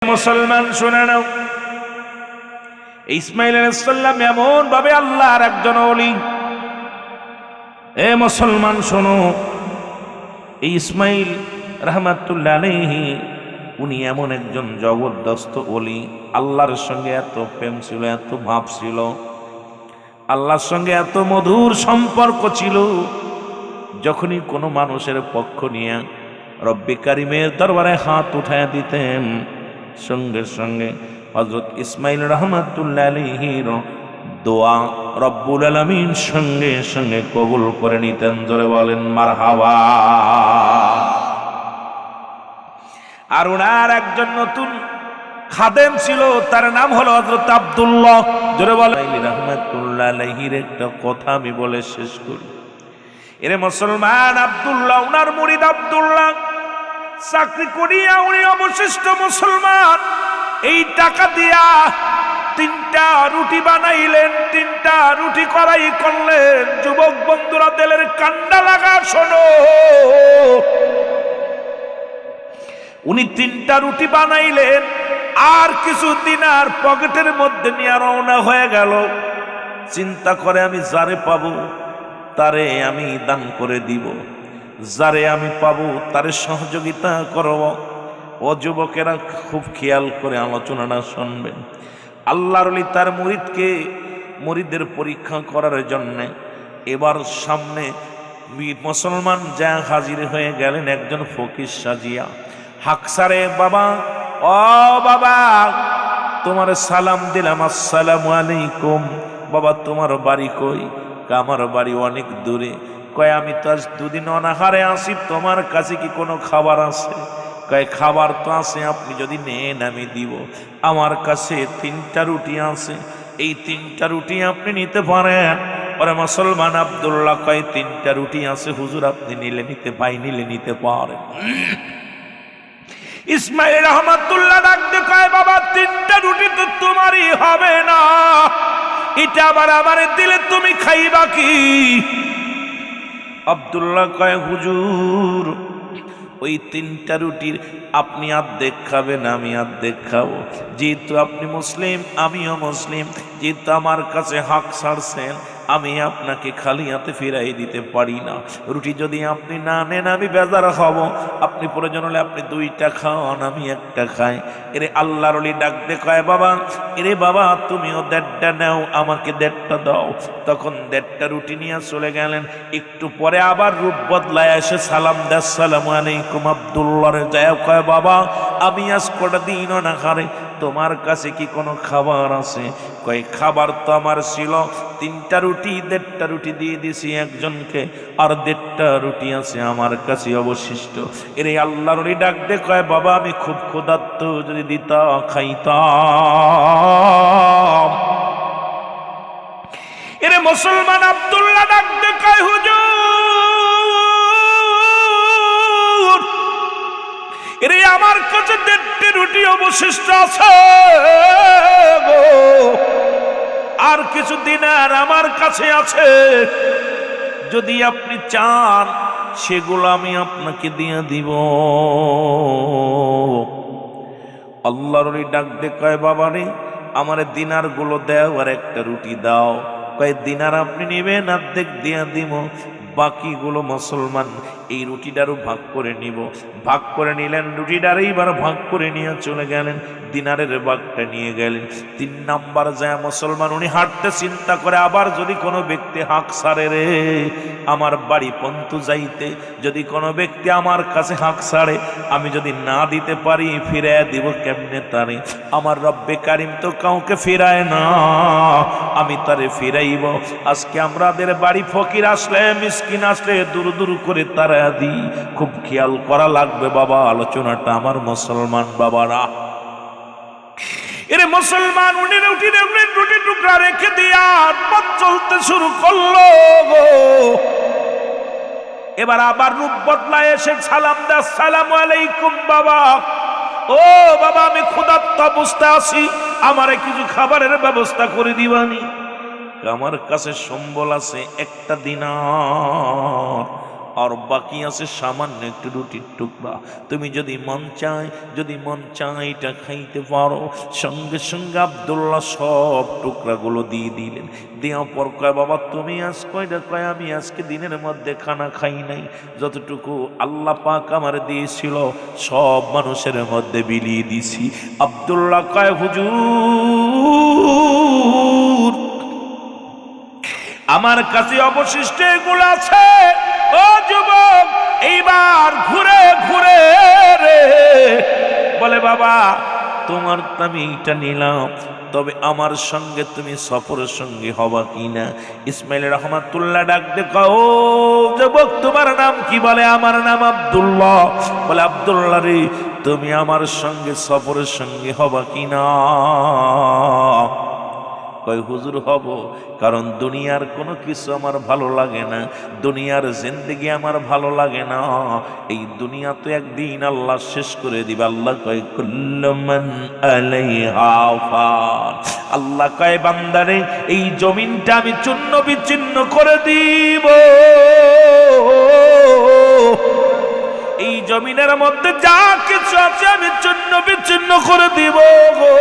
মুসলমান শুনে নাও, ইসমাইল আলাইহিস সালাম এমন ভাবে আল্লাহর একজন ওলি। এ মুসলমান শোনো, এই ইসমাইল রাহমাতুল্লাহ আলাইহি উনি এমন একজন জগদ্দস্ত ওলি। আল্লাহর সঙ্গে এত প্রেম ছিল, এত ভাব ছিল, আল্লাহর সঙ্গে এত মধুর সম্পর্ক ছিল। যখনই কোনো মানুষের পক্ষ নিয়ে রব্বে কারিমের দরবারে হাত উঠায় দিতেন, সঙ্গে সঙ্গে হযরত ইসমাইল রাহমাতুল্লাহ আলাইহির দোয়া রব্বুল আলামিন সঙ্গে সঙ্গে কবুল করে নিতেন। জোরে বলেন মারহাবা। আর ওনার একজন নতুন খাদেম ছিল, তার নাম হলো হযরত আব্দুল্লাহ। জোরে বলেন রাহমাতুল্লাহ আলাইহির একটা কথা আমি বলে শেষ করি। এরে মুসলমান, আব্দুল্লাহ ওনার মুরিদ আব্দুল্লাহ চাকরি করিয়া উনি অবশিষ্ট মুসলমান। এই টাকা দিয়া 3টা রুটি বানাইলেন, 3টা রুটি করাই করলেন। যুবক বন্ধুরা দিলের কান্ডা লাগা শোনো, উনি 3টা রুটি বানাইলেন আর কিছু দিনার পকেটের মধ্যে নিয়ে রওনা হয়ে গেল। চিন্তা করে আমি যারে পাবো তারে আমি দান করে দিব, যারে আমি পাবো তারে সহযোগিতা করব। ও যুবকেরা খুব খেয়াল করে আলোচনাটা শুনবেন। আল্লাহর ওলি তার মুরিদের পরীক্ষা করার জন্যে এবার সামনে মুসলমান যা হাজির হয়ে গেলেন একজন ফকির সাজিয়া। হাকসারে বাবা, ও বাবা তোমার সালাম দিলাম, আসসালামু আলাইকুম। বাবা তোমার বাড়ি কই? আমার বাড়ি অনেক দূরে। কয় আমি তো আজ 2 দিন অনাহারে আসি, তোমার কাছে কি কোনো খাবার আছে? কয় খাবার তো আছে, আপনি যদি নেন আমি দিব। আমার কাছে 3টা রুটি আছে, এই 3টা রুটি আপনি নিতে পারেন। ওরে মুসলমান আব্দুল্লাহ কয় 3টা রুটি আছে হুজুর, আপনি নিলে নিতে নিতে পারেন। ইসমাইল রাহমাতুল্লাহ ডাকতে কয় বাবা 3টা রুটি তো তোমারই হবে না, এটা আবার আমারে দিলে তুমি খাইবা কি? আব্দুল্লাহ কয় হুজুর ওই 3টা রুটির আপনি অর্ধেক খাবেন, আমি অর্ধেক খাবো। যেহেতু আপনি মুসলিম আমিও মুসলিম, যেহেতু আমার কাছে হক ছাড়ছেন, আমি আপনাকে খালি হাতে ফিরাই দিতে পারি না। রুটি যদি আপনি না নেন আমি বেজার হব। আপনি প্রয়োজন হলে আপনি 2টা খাওয়ান, আমি 1টা খাই। এরে আল্লাহর ওলি ডাকতে কয় বাবা, এরে বাবা তুমিও 1.5টা নাও, আমাকে 1.5টা দাও। তখন 1.5টা রুটি নিয়ে চলে গেলেন। একটু পরে আবার রূপ বদলায় এসে সালাম দেয়, আসসালামু আলাইকুম। আব্দুল্লাহ যায় কয় বাবা আমি আজ কটা দিনও না খারে, তোমার কাছে কি কোনো খাবার আছে? কয় খাবার তো আমার ছিল 3টা রুটি, 1.5টা রুটি দিয়ে দিছি একজনকে, আর 1.5টা রুটি আছে আমার কাছে অবশিষ্ট। এরে আল্লাহর ওলি ডাক দে কয় বাবা আমি খুব ক্ষুধার্ত, যদি দিতা খাইতাম। এরে মুসলমান আব্দুল্লাহ ডাক দে কয় হুজুর এরে আমার কাছে 1.5টা রুটি অবশিষ্ট আছে গো, আর কিছু দিনার আমার কাছে আছে, যদি আপনি চান সেগুলো আমি আপনাকে দিয়ে দিব। আল্লাহর ওলি ডাক দে কয় বাবা রে আমার দিনার গুলো দাও আর 1টা রুটি দাও। কয় দিনার আপনি নেবেন, অর্ধেক দিয়ে দিব, বাকিগুলো মুসলমান এই রুটিটারও ভাগ করে নিব। ভাগ করে নিলেন, রুটিটারই এবার ভাগ করে নিয়ে চলে গেলেন, দিনারের ভাগটা নিয়ে গেলেন। 3 নাম্বার যায় মুসলমান উনি হাঁটতে চিন্তা করে আবার যদি কোনো ব্যক্তি হাঁক ছাড়ে রে আমার বাড়ি পন্তু যাইতে, যদি কোনো ব্যক্তি আমার কাছে হাঁক ছাড়ে আমি যদি না দিতে পারি ফিরায় দিব কেমনে তারে? আমার রব্বে কারিম তো কাউকে ফিরায় না, আমি তারে ফিরাইব। আজকে আমাদের বাড়ি ফকির আসলে মিসকিন আসলে দূর দূর করে তারা দিই। খুব খেয়াল করা লাগবে বাবা আলোচনাটা আমার মুসলমান বাবারা। এরে মুসলমান উনি রুটি টুকরা রেখে দিয়া পথ চলতে শুরু করলো গো। এবার আবার রূপ বদলায় এসে সালাম দেয়, আসসালামু আলাইকুম বাবা। ও বাবা আমি ক্ষুধার্ত অবস্থায় আছি, আমারে কিছু খাবারের ব্যবস্থা করে দিবানি? আমার কাছে সম্বল আছে 1টা দিনার, আর বাকি আছে সামান্য একটু রুটির টুকরা। তুমি যদি মন চায় এটা খাইতে পারো। সঙ্গে সঙ্গে আব্দুল্লাহ সব টুকরাগুলো দিয়ে দিলেন। দেওয়ার পর কয়, বাবা তুমি আজ কয়টা? কয়, আমি আজকে দিনের মধ্যে খানা খাই নাই, যতটুকু আল্লাহ পাক আমার দিয়েছিল সব মানুষের মধ্যে বিলিয়ে দিছি। আব্দুল্লাহ কয়, হুজুর আমার কাছে অবশিষ্ট এগুলো আছে। ও যুবক, এইবার ঘুরে ঘুরে রে বলে, বাবা তোমার তো আমি এইটা নিলাম, তবে আমার সঙ্গে তুমি সফরের সঙ্গে হবা কিনা? ইসমাইল রহমাতুল্লাহ ডাক দে, ও যুবক তোমার নাম কি? বলে, আমার নাম আব্দুল্লাহ। বলে, আব্দুল্লাহ রে তুমি আমার সঙ্গে সফরের সঙ্গে হবা কিনা? কয়, হুজুর হব, কারণ দুনিয়ার কোনো কিছু আমার ভালো লাগে না, দুনিয়ার জিন্দেগি আমার ভালো লাগে না। এই দুনিয়া তো একদিন আল্লাহ শেষ করে দিবে। আল্লাহ কয়, কুল্লু মান আলাইহা ফান। আল্লাহ কয়, বান্দারে এই জমিনটা আমি চূর্ণ বিচ্ছিন্ন করে দিব। এই জমিনের মধ্যে যা কিছু আছে আমি চূর্ণ বিচ্ছিন্ন করে দিব গো।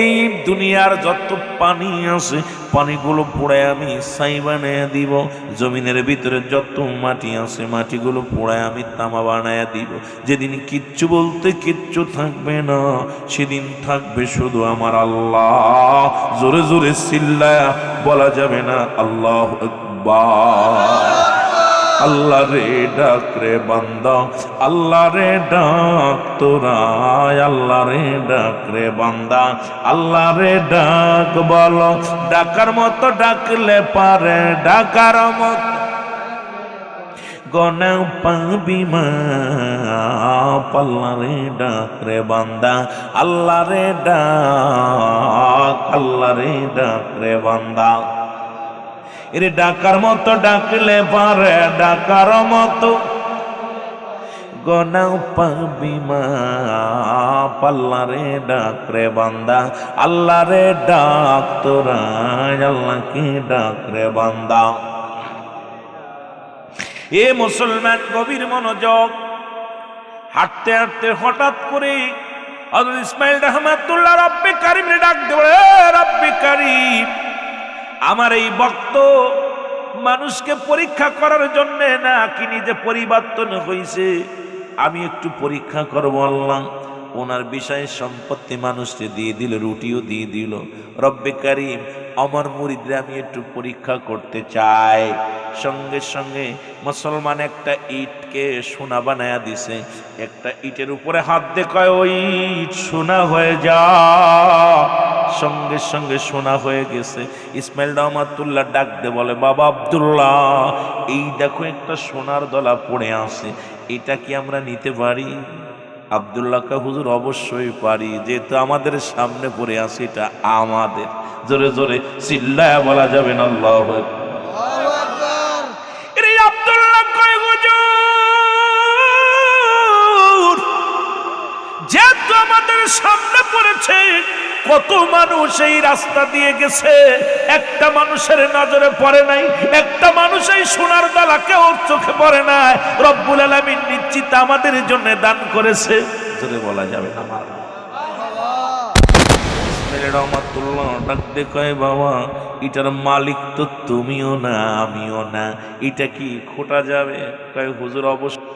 এই দুনিয়ার যত পানি আছে পানিগুলো পোড়ায় আমি ছাই বানায় দিব। জমিনের ভিতরে যত মাটি আছে মাটিগুলো পোড়ায় আমি তামা বানায় দিব। যেদিন কিচ্ছু বলতে কিচ্ছু থাকবে না, সেদিন থাকবে শুধু আমার আল্লাহ। জোরে জোরে চিল্লায়া বলা যাবে না আল্লাহু আকবার। আল্লাহ রে ডাক রে বান্দা, আল্লাহ রে ডাক তোরা, আল্লাহ রে ডাক রে বান্দা, আল্লাহ রে ডাক। বলো ডাকার মতো ডাকলে পারে, ডাকার মতো গনা পাবি মা। আল্লাহ রে ডাক রে বান্দা, আল্লাহ রে ডাক, আল্লাহ রে ডাক রে বান্দা। এরে ডাকার মতো ডাকলে পারে, ডাকার মতো গনা পাবি মা। আল্লাহ রে ডাক রে বান্দা, আল্লাহ রে ডাক তোরা, আল্লাহকে ডাক রে বান্দা। এ মুসলমান গভীর মনোযোগ। হাঁটতে হাঁটতে হঠাৎ করে হযরত ইসমাইল রহমাতুল্লাহ রব্বে কারীম রে ডাক দেবে, রব্বে কারীম আমার এই ভক্ত মানুষকে পরীক্ষা করার জন্য না কি নিজে পরিবর্তন হয়েছে, আমি একটু পরীক্ষা করব আল্লাহ। ওনার বিষয়ে সম্পত্তি মানুষকে দিয়ে দিল, রুটিও দিয়ে দিল। রব্বে কারীম আমার মুরিদরা আমি একটু পরীক্ষা করতে চাই। সঙ্গে সঙ্গে মুসলমান একটা ইটকে সোনা বানায়া দিছে। একটা ইটের উপরে হাত দিয়ে কয়, ওই ইট সোনা হয়ে যা। সঙ্গে সঙ্গে সোনা হয়ে গেছে। ইসমাইল রহমাতুল্লাহ ডাক দে বলে, বাবা আব্দুল্লাহ এই দেখো একটা সোনার দলা পড়ে আছে, এটা কি আমরা নিতে পারি? আব্দুল্লাহ কা হুজুর অবশ্যই পারি, যেহেতু আমাদের সামনে পড়ে আছে এটা আমাদের। জোরে জোরে চিল্লায়া বলা যাবে না আল্লাহু আকবার। এই আব্দুল্লাহ কয়, হুজুর যেহেতু আমাদের সামনে পড়েছে, কত মানুষ এই রাস্তা দিয়ে গেছে, একটা মানুষের নজরে পড়ে নাই, একটা মানুষ এই সোনার দালা কেউ চোখে পড়ে নাই। রব্বুল আলামিন নিশ্চিত আমাদের জন্য দান করেছে। জোরে বলা যাবে না। ইসমাইল রহমাতুল্লাহ ডাক দে কয়, বাবা এটার মালিক তো তুমিও না আমিও না, এটা কি খোটা যাবে? কয়, হুজুর অবশ্যই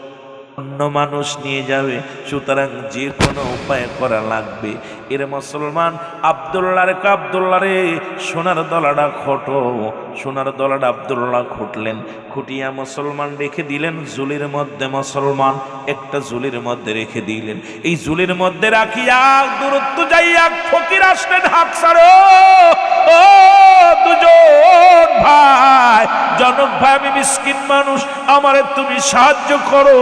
অন্য মানুষ নিয়ে যাবে, সুতরাং যে কোনো উপায় করা লাগবে। এর মুসলমান আব্দুল্লাহ রে, আব্দুল্লাহ রে সোনার দলাটা খোটো। সোনার দলাটা আব্দুল্লাহ খুঁটলেন, খুঁটিয়া মুসলমান রেখে দিলেন জুলির মধ্যে। মুসলমান একটা জুলির মধ্যে রেখে দিলেন। এই জুলির মধ্যে রাখিয়া দূরত্ব যাইয়া ফকির আসলেন, হাত ছাড়ো ও দুজন ভাই, জনক ভাই আমি মিসকিন মানুষ, আমারে তুমি সাহায্য করো।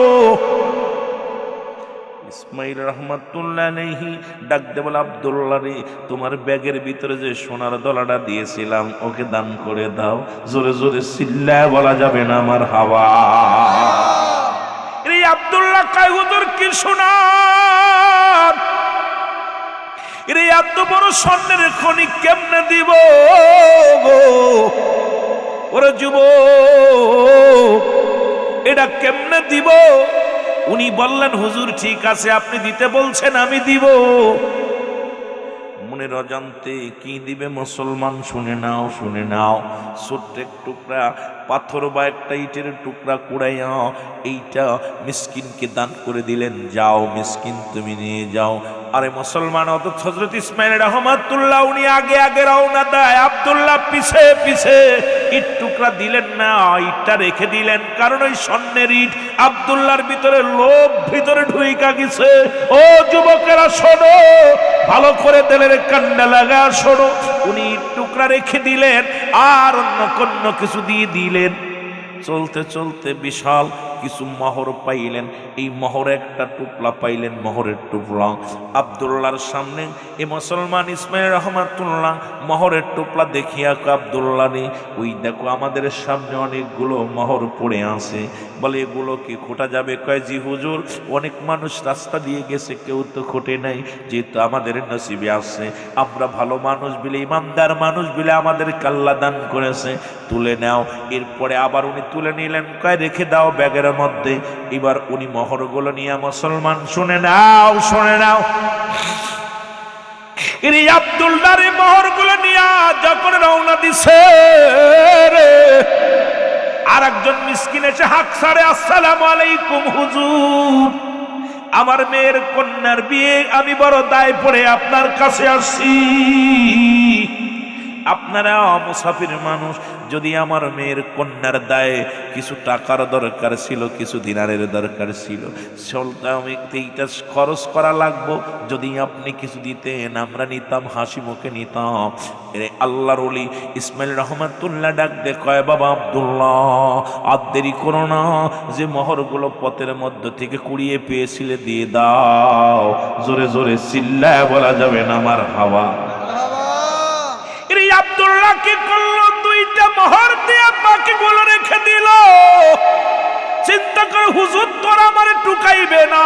ইসমাইল রহমাতুল্লাহ আলাইহি ডাক দে বলে, আব্দুল্লাহ রে তোমার ব্যাগের ভিতরে যে সোনার দলাটা দিয়েছিলাম ওকে দান করে দাও। জোরে জোরে চিল্লায় বলা যাবে না আমার হাওয়া। এই আব্দুল্লাহ কয়, হুজুর কি সোনার, এই এত বড় স্বর্ণের খনি কেমনে দিব? ওরে যুবক এটা কেমনে দিব? উনি বললেন, হুজুর ঠিক আছে, আপনি দিতে বলছেন, আমি দিব। মনের অজান্তে কি দিবে মুসলমান, শুনে নাও, শুনে নাও। ছোট্ট এক টুকরা পাথর বা একটা ইটের টুকরা কুড়াইয়া এইটা মিসকিনকে দান করে দিলেন। যাও মিসকিন, তুমি নিয়ে যাও। আরে মুসলমান, অত হযরত ইসমাইল রহমাতুল্লাহ উনি আগে আগে রওনা দেয়, আব্দুল্লাহ পিছে পিছে। ইট টুকরা দিলেন না, ইটটা রেখে দিলেন, কারণ ওই স্বর্ণের ইট আব্দুল্লাহর ভিতরে লোভ ভিতরে ঢুইকা গেছে। ও যুবকেরা শোনো, ভালো করে দিলের কান্ডা লাগা শোনো। উনি ইট টুকরা রেখে দিলেন আর অন্য কোনো কিছু দিয়ে দিলেন। চলতে চলতে বিশাল কিছু মোহর পাইলেন। এই মোহর একটা টুকলা পাইলেন, মোহরের টুকলা আব্দুল্লাহর সামনে। এ মুসলমান ইসমাইল রহমাতুল্লাহ মোহরের টুকলা দেখিয়া আব্দুল্লাহ নে, ওই দেখো আমাদের সামনে অনেকগুলো মোহর পড়ে আছে। বলে এগুলো কি খোটা যাবে? কয় জি হুজুর, অনেক মানুষ রাস্তা দিয়ে গেছে, কেউ তো খোটে নাই, যেহেতু আমাদের নসিবে আছে, আমরা ভালো মানুষ বিলে, ইমানদার মানুষ বিলে আমাদের আল্লাহ দান করেছে, তুলে নাও। এরপরে আবার উনি তুলে নিলেন, কয় রেখে দাও ব্যাগের মধ্যে। এবার উনি মোহরগুলো নিয়ে, মুসলমান শুনে নাও, শুনে নাও, এই আব্দুল্লাহর এই মোহরগুলো নিয়ে যখন রওনা দিছে, আর একজন মিসকিন এসে হাক ছাড়ে, আসসালামু আলাইকুম হুজুর, আমার মেয়ের কন্যার বিয়ে, আমি বড় দায় পড়ে আপনার কাছে আসছি। আপনারা মুসাফির মানুষ, যদি আমার মেয়ের কন্যার দায়ে কিছু টাকার দরকার ছিল, কিছু দিনারের দরকার ছিল, আমি এইটা খরচ করা লাগবো, যদি আপনি কিছু দিতেন আমরা নিতাম, হাসি মুখে নিতাম। আল্লাহর ওলি ইসমাইল রহমাতুল্লাহ ডাক দে, কয় বাবা আব্দুল্লাহ, আর দেরি করো না, যে মোহরগুলো পথের মধ্য থেকে কুড়িয়ে পেয়েছিলে দিয়ে দাও। জোরে জোরে চিল্লায় বলা যাবে না আমার হাওয়া। আব্দুল্লাহ কি করলো? দুইটা মোহর দিয়ে বাকিগুলো রেখে দিল। চিন্তা করে, হুজুর তোর আমারে টুকাইবে না,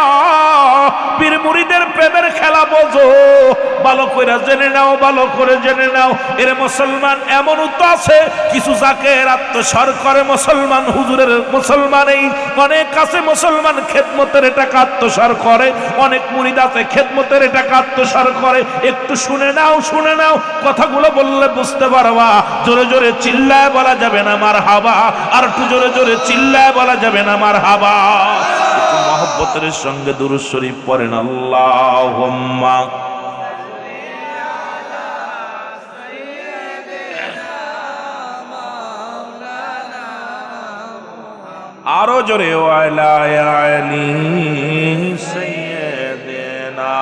পীর মুরিদের প্রেমের খেলা বোঝো, ভালো করে জেনে নাও, ভালো করে জেনে নাও। এর মুসলমান এমন তো আছে, কিছু জাকের আত্মসার করে মুসলমান, হুজুরের মুসলমান এই অনেক আছে মুসলমান খেদমতের টাকা আত্মসার করে, অনেক মুরিদ আছে খেদমতের টাকা আত্মসার করে। একটু শুনে নাও, শুনে নাও, কথাগুলো বললে বুঝতে পারবা। জোরে জোরে চিল্লায় বলা যাবে না মারহাবা, আর একটু জোরে জোরে চিল্লায় বলা যাবে না মারহাবা। একটু মহব্বতের সঙ্গে দুরূদ শরীফ পড়েন, আল্লাহুম্মা আরো জোরে, ওয়ালা আলী সাইয়্যিদিনা,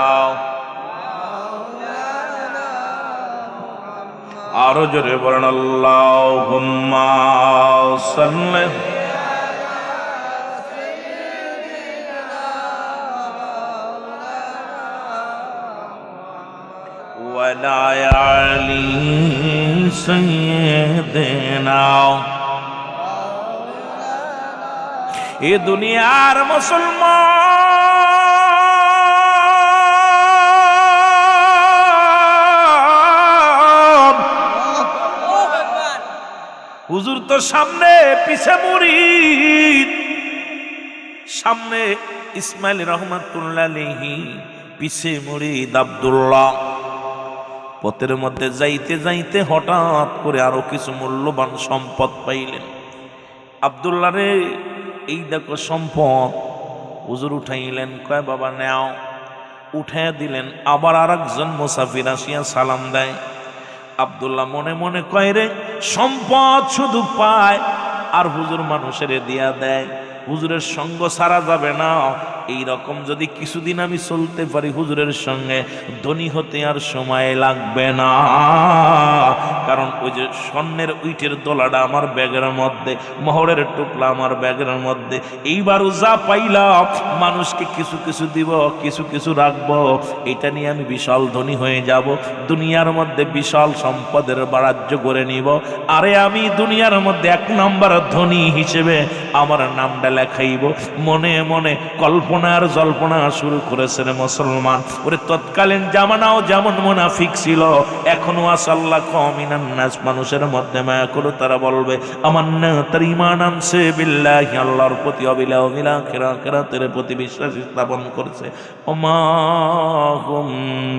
আরো জোরে বলেন, আল্লাহুম্মা সাল্লি ওয়ালা আলী সাইয়্যিদিনা। এ দুনিয়ার মুসলমান, হুজুর তো সামনে, পিছে মুরিদ, সামনে ইসমাইল রহমাতুল্লাহ আলাইহি, পিছে মুরিদ আব্দুল্লাহ। পথের মধ্যে যাইতে যাইতে হঠাৎ করে আরো কিছু মূল্যবান সম্পদ পাইলেন। আব্দুল্লাহ রে, এই দেখো সম্পদ। হুজুর উঠাইলেন, কয় বাবা নাও। উঠাইয়া দিলেন। আবার আর একজন মুসাফির আসিয়া সালাম দেয়। আব্দুল্লাহ মনে মনে কয়, রে সম্পদ শুধু পায় আর হুজুর মানুষের দিয়া দেয়, হুজুরের সঙ্গ ছাড়া যাবে না। এই রকম যদি কিছুদিন আমি চলতে পারি হুজুরের সঙ্গে, ধনী হতে আর সময় লাগবে না। কারণ ওই যে স্বর্ণের উইটের দোলাটা আমার ব্যাগের মধ্যে, মোহরের টুকলা আমার ব্যাগের মধ্যে। এইবারও যা পাইলাম মানুষকে কিছু কিছু দিব, কিছু কিছু রাখবো, এটা নিয়ে আমি বিশাল ধনী হয়ে যাব, দুনিয়ার মধ্যে বিশাল সম্পদের বাণিজ্য করে নিব। আরে আমি দুনিয়ার মধ্যে 1 নম্বর ধনী হিসেবে আমার নামটা লেখাইব। মনে মনে কল্পনা কল্পনা আর জল্পনা শুরু করেছে রে মুসলমান। ওরে তৎকালীন জামানাও যেমন মুনাফিক ছিল, এখনো আসাল্লাহু মিনান নাস, মানুষের মধ্যে মায়া করে তারা বলবে আমান্না, তার ঈমান আনছে বিল্লাহি, আল্লাহর প্রতি, অবিল আখিরাতের প্রতি বিশ্বাস স্থাপন করেছে। ওমা হুম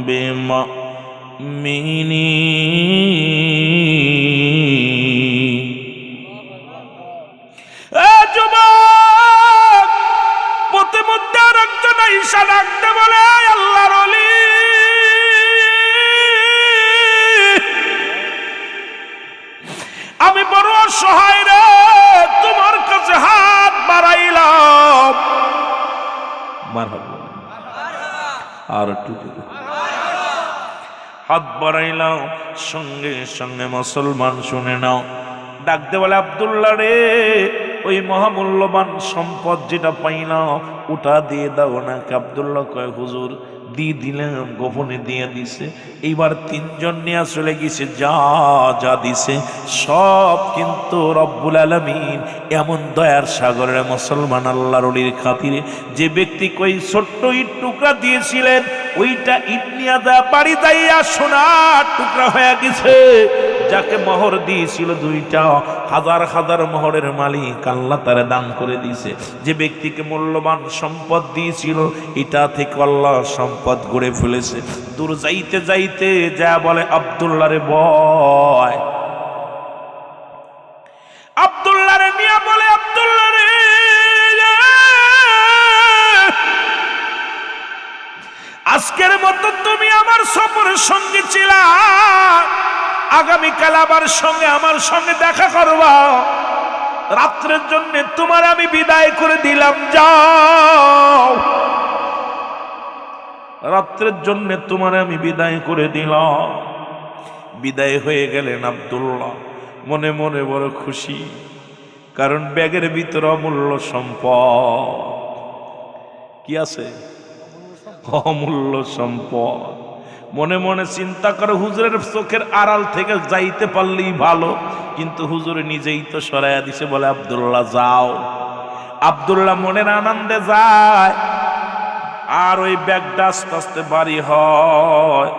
বিমুমিনিন। এ যুবক, প্রতিমধ্যে আরেকজন ঈশা ডাকতে বলে আল্লাহর ওলি, আমি বড় অসহায় রে, তোমার কাছে হাত বাড়াইলাম। মারহাবা, আর একটু হাত বাড়াইলাম। সঙ্গে সঙ্গে মুসলমান শুনে নাও, ডাকতে বলে আব্দুল্লাহ রে, ওই মহামূল্যবান সম্পদ যেটা পাইলাম ওটা দিয়ে দাও না। আব্দুল্লাহ কয় হুজুর দিয়ে দিলাম, গোপনে দিয়ে দিছে। এইবার তিনজন নিয়ে চলে গেছে, যা যা দিছে সব কিন্তু রব্বুল আলামিন এমন দয়ার সাগরের মুসলমান আল্লাহর ওলির খাতিরে যে ব্যক্তি কই ছোট্ট ইট টুকরা দিয়েছিলেন, ওইটা ইট নিয়ে দা বাড়ি যাইয়া সোনার টুকরা হয়ে গেছে। যাকে মোহর দিয়েছিল দুইটা, হাজার হাজার মোহরের মালিক আল্লাহ তারে দান করে দিয়েছে। যে ব্যক্তিকে মূল্যবান সম্পদ দিয়েছিল, এটা থেকে আল্লাহ সম্পদ গড়ে ফেলেছে। দূর যাইতে যাইতে যা বলে আব্দুল্লাহ রে বয়, আব্দুল্লাহ রে নিয়ে বলে আব্দুল্লাহ রে, আজকের মতো তুমি আমার সফরের সঙ্গে ছিলা, আগামীকাল আবার আমার সঙ্গে দেখা করবা। রাত্রের জন্য তোমার আমি বিদায় করে দিলাম, যাও। রাত্রের জন্য তোমার আমি বিদায় করে দিলাম। বিদায় হয়ে গেলেন আব্দুল্লাহ, মনে মনে বড় খুশি, কারণ ব্যাগের ভিতরে অমূল্য সম্পদ কি আছে? অমূল্য সম্পদ। মনে মনে চিন্তা করে হুজুরের চোখের আড়াল থেকে যাইতে পারলেই ভালো, কিন্তু হুজুর নিজেই তো সরাইয়া দিছে, বলে আব্দুল্লাহ যাও। আব্দুল্লাহ মনের আনন্দে যায়, আর ওই ব্যাগটা আস্তে আস্তে বাড়ি হয়,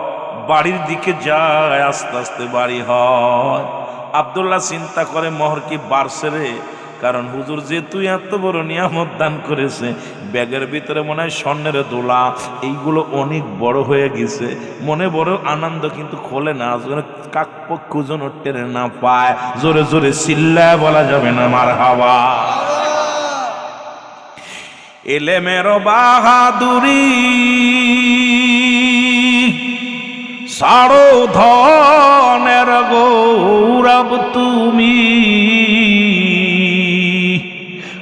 বাড়ির দিকে যায়, আস্তে আস্তে বাড়ি হয়। আব্দুল্লাহ চিন্তা করে মোহর কি বাড়ছে রে, কারণ হুজুর যে তুই এত বড় নিয়ামত দান করেছে, ব্যাগের ভিতরে মনে হয় স্বর্ণের দোলা, এইগুলো অনেক বড় হয়ে গেছে। মনে বড় আনন্দ, কিন্তু খোলে না, কাকপক্ষ যেন টেনে না পায়। জোরে জোরে চিল্লায় বলা যাবে না মারহাবা। এলেমের বাহাদুরি সারো ধনের গৌরব তুমি,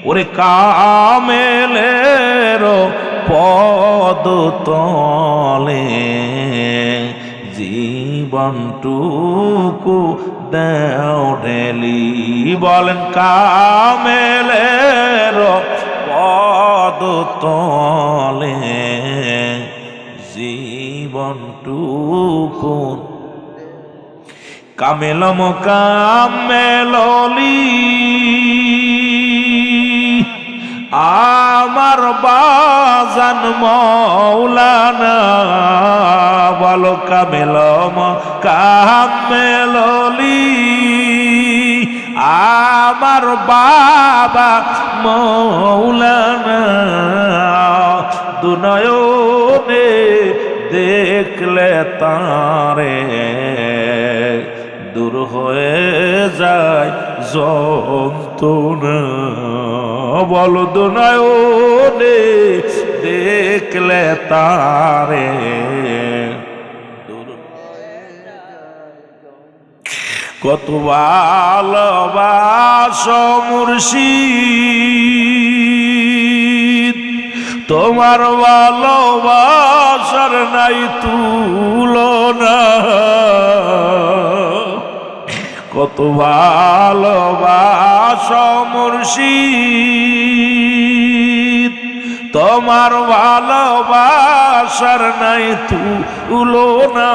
ওরে কামেলের পদ তলে জীবনটুকু দেও ঢেলি। বলেন কামেলের পদ তলে জীবনটুকু, কামেলম কামেললি আমার বাজান মৌলানা। বলো কামেলম কামেললি আমার বাবা মৌলানা। দুনয়নে দেখলে তারে দূর হয়ে যায় যন্ত্রণা। বলো দুনয়নে দেখলে তারে কত ভালোবাসো মুর্শিদ, তোমার ভালোবাসার নাই তুলনা। কত ভালোবাসো মুর্শিদ, তোমার ভালোবাসার নাই তুলনা।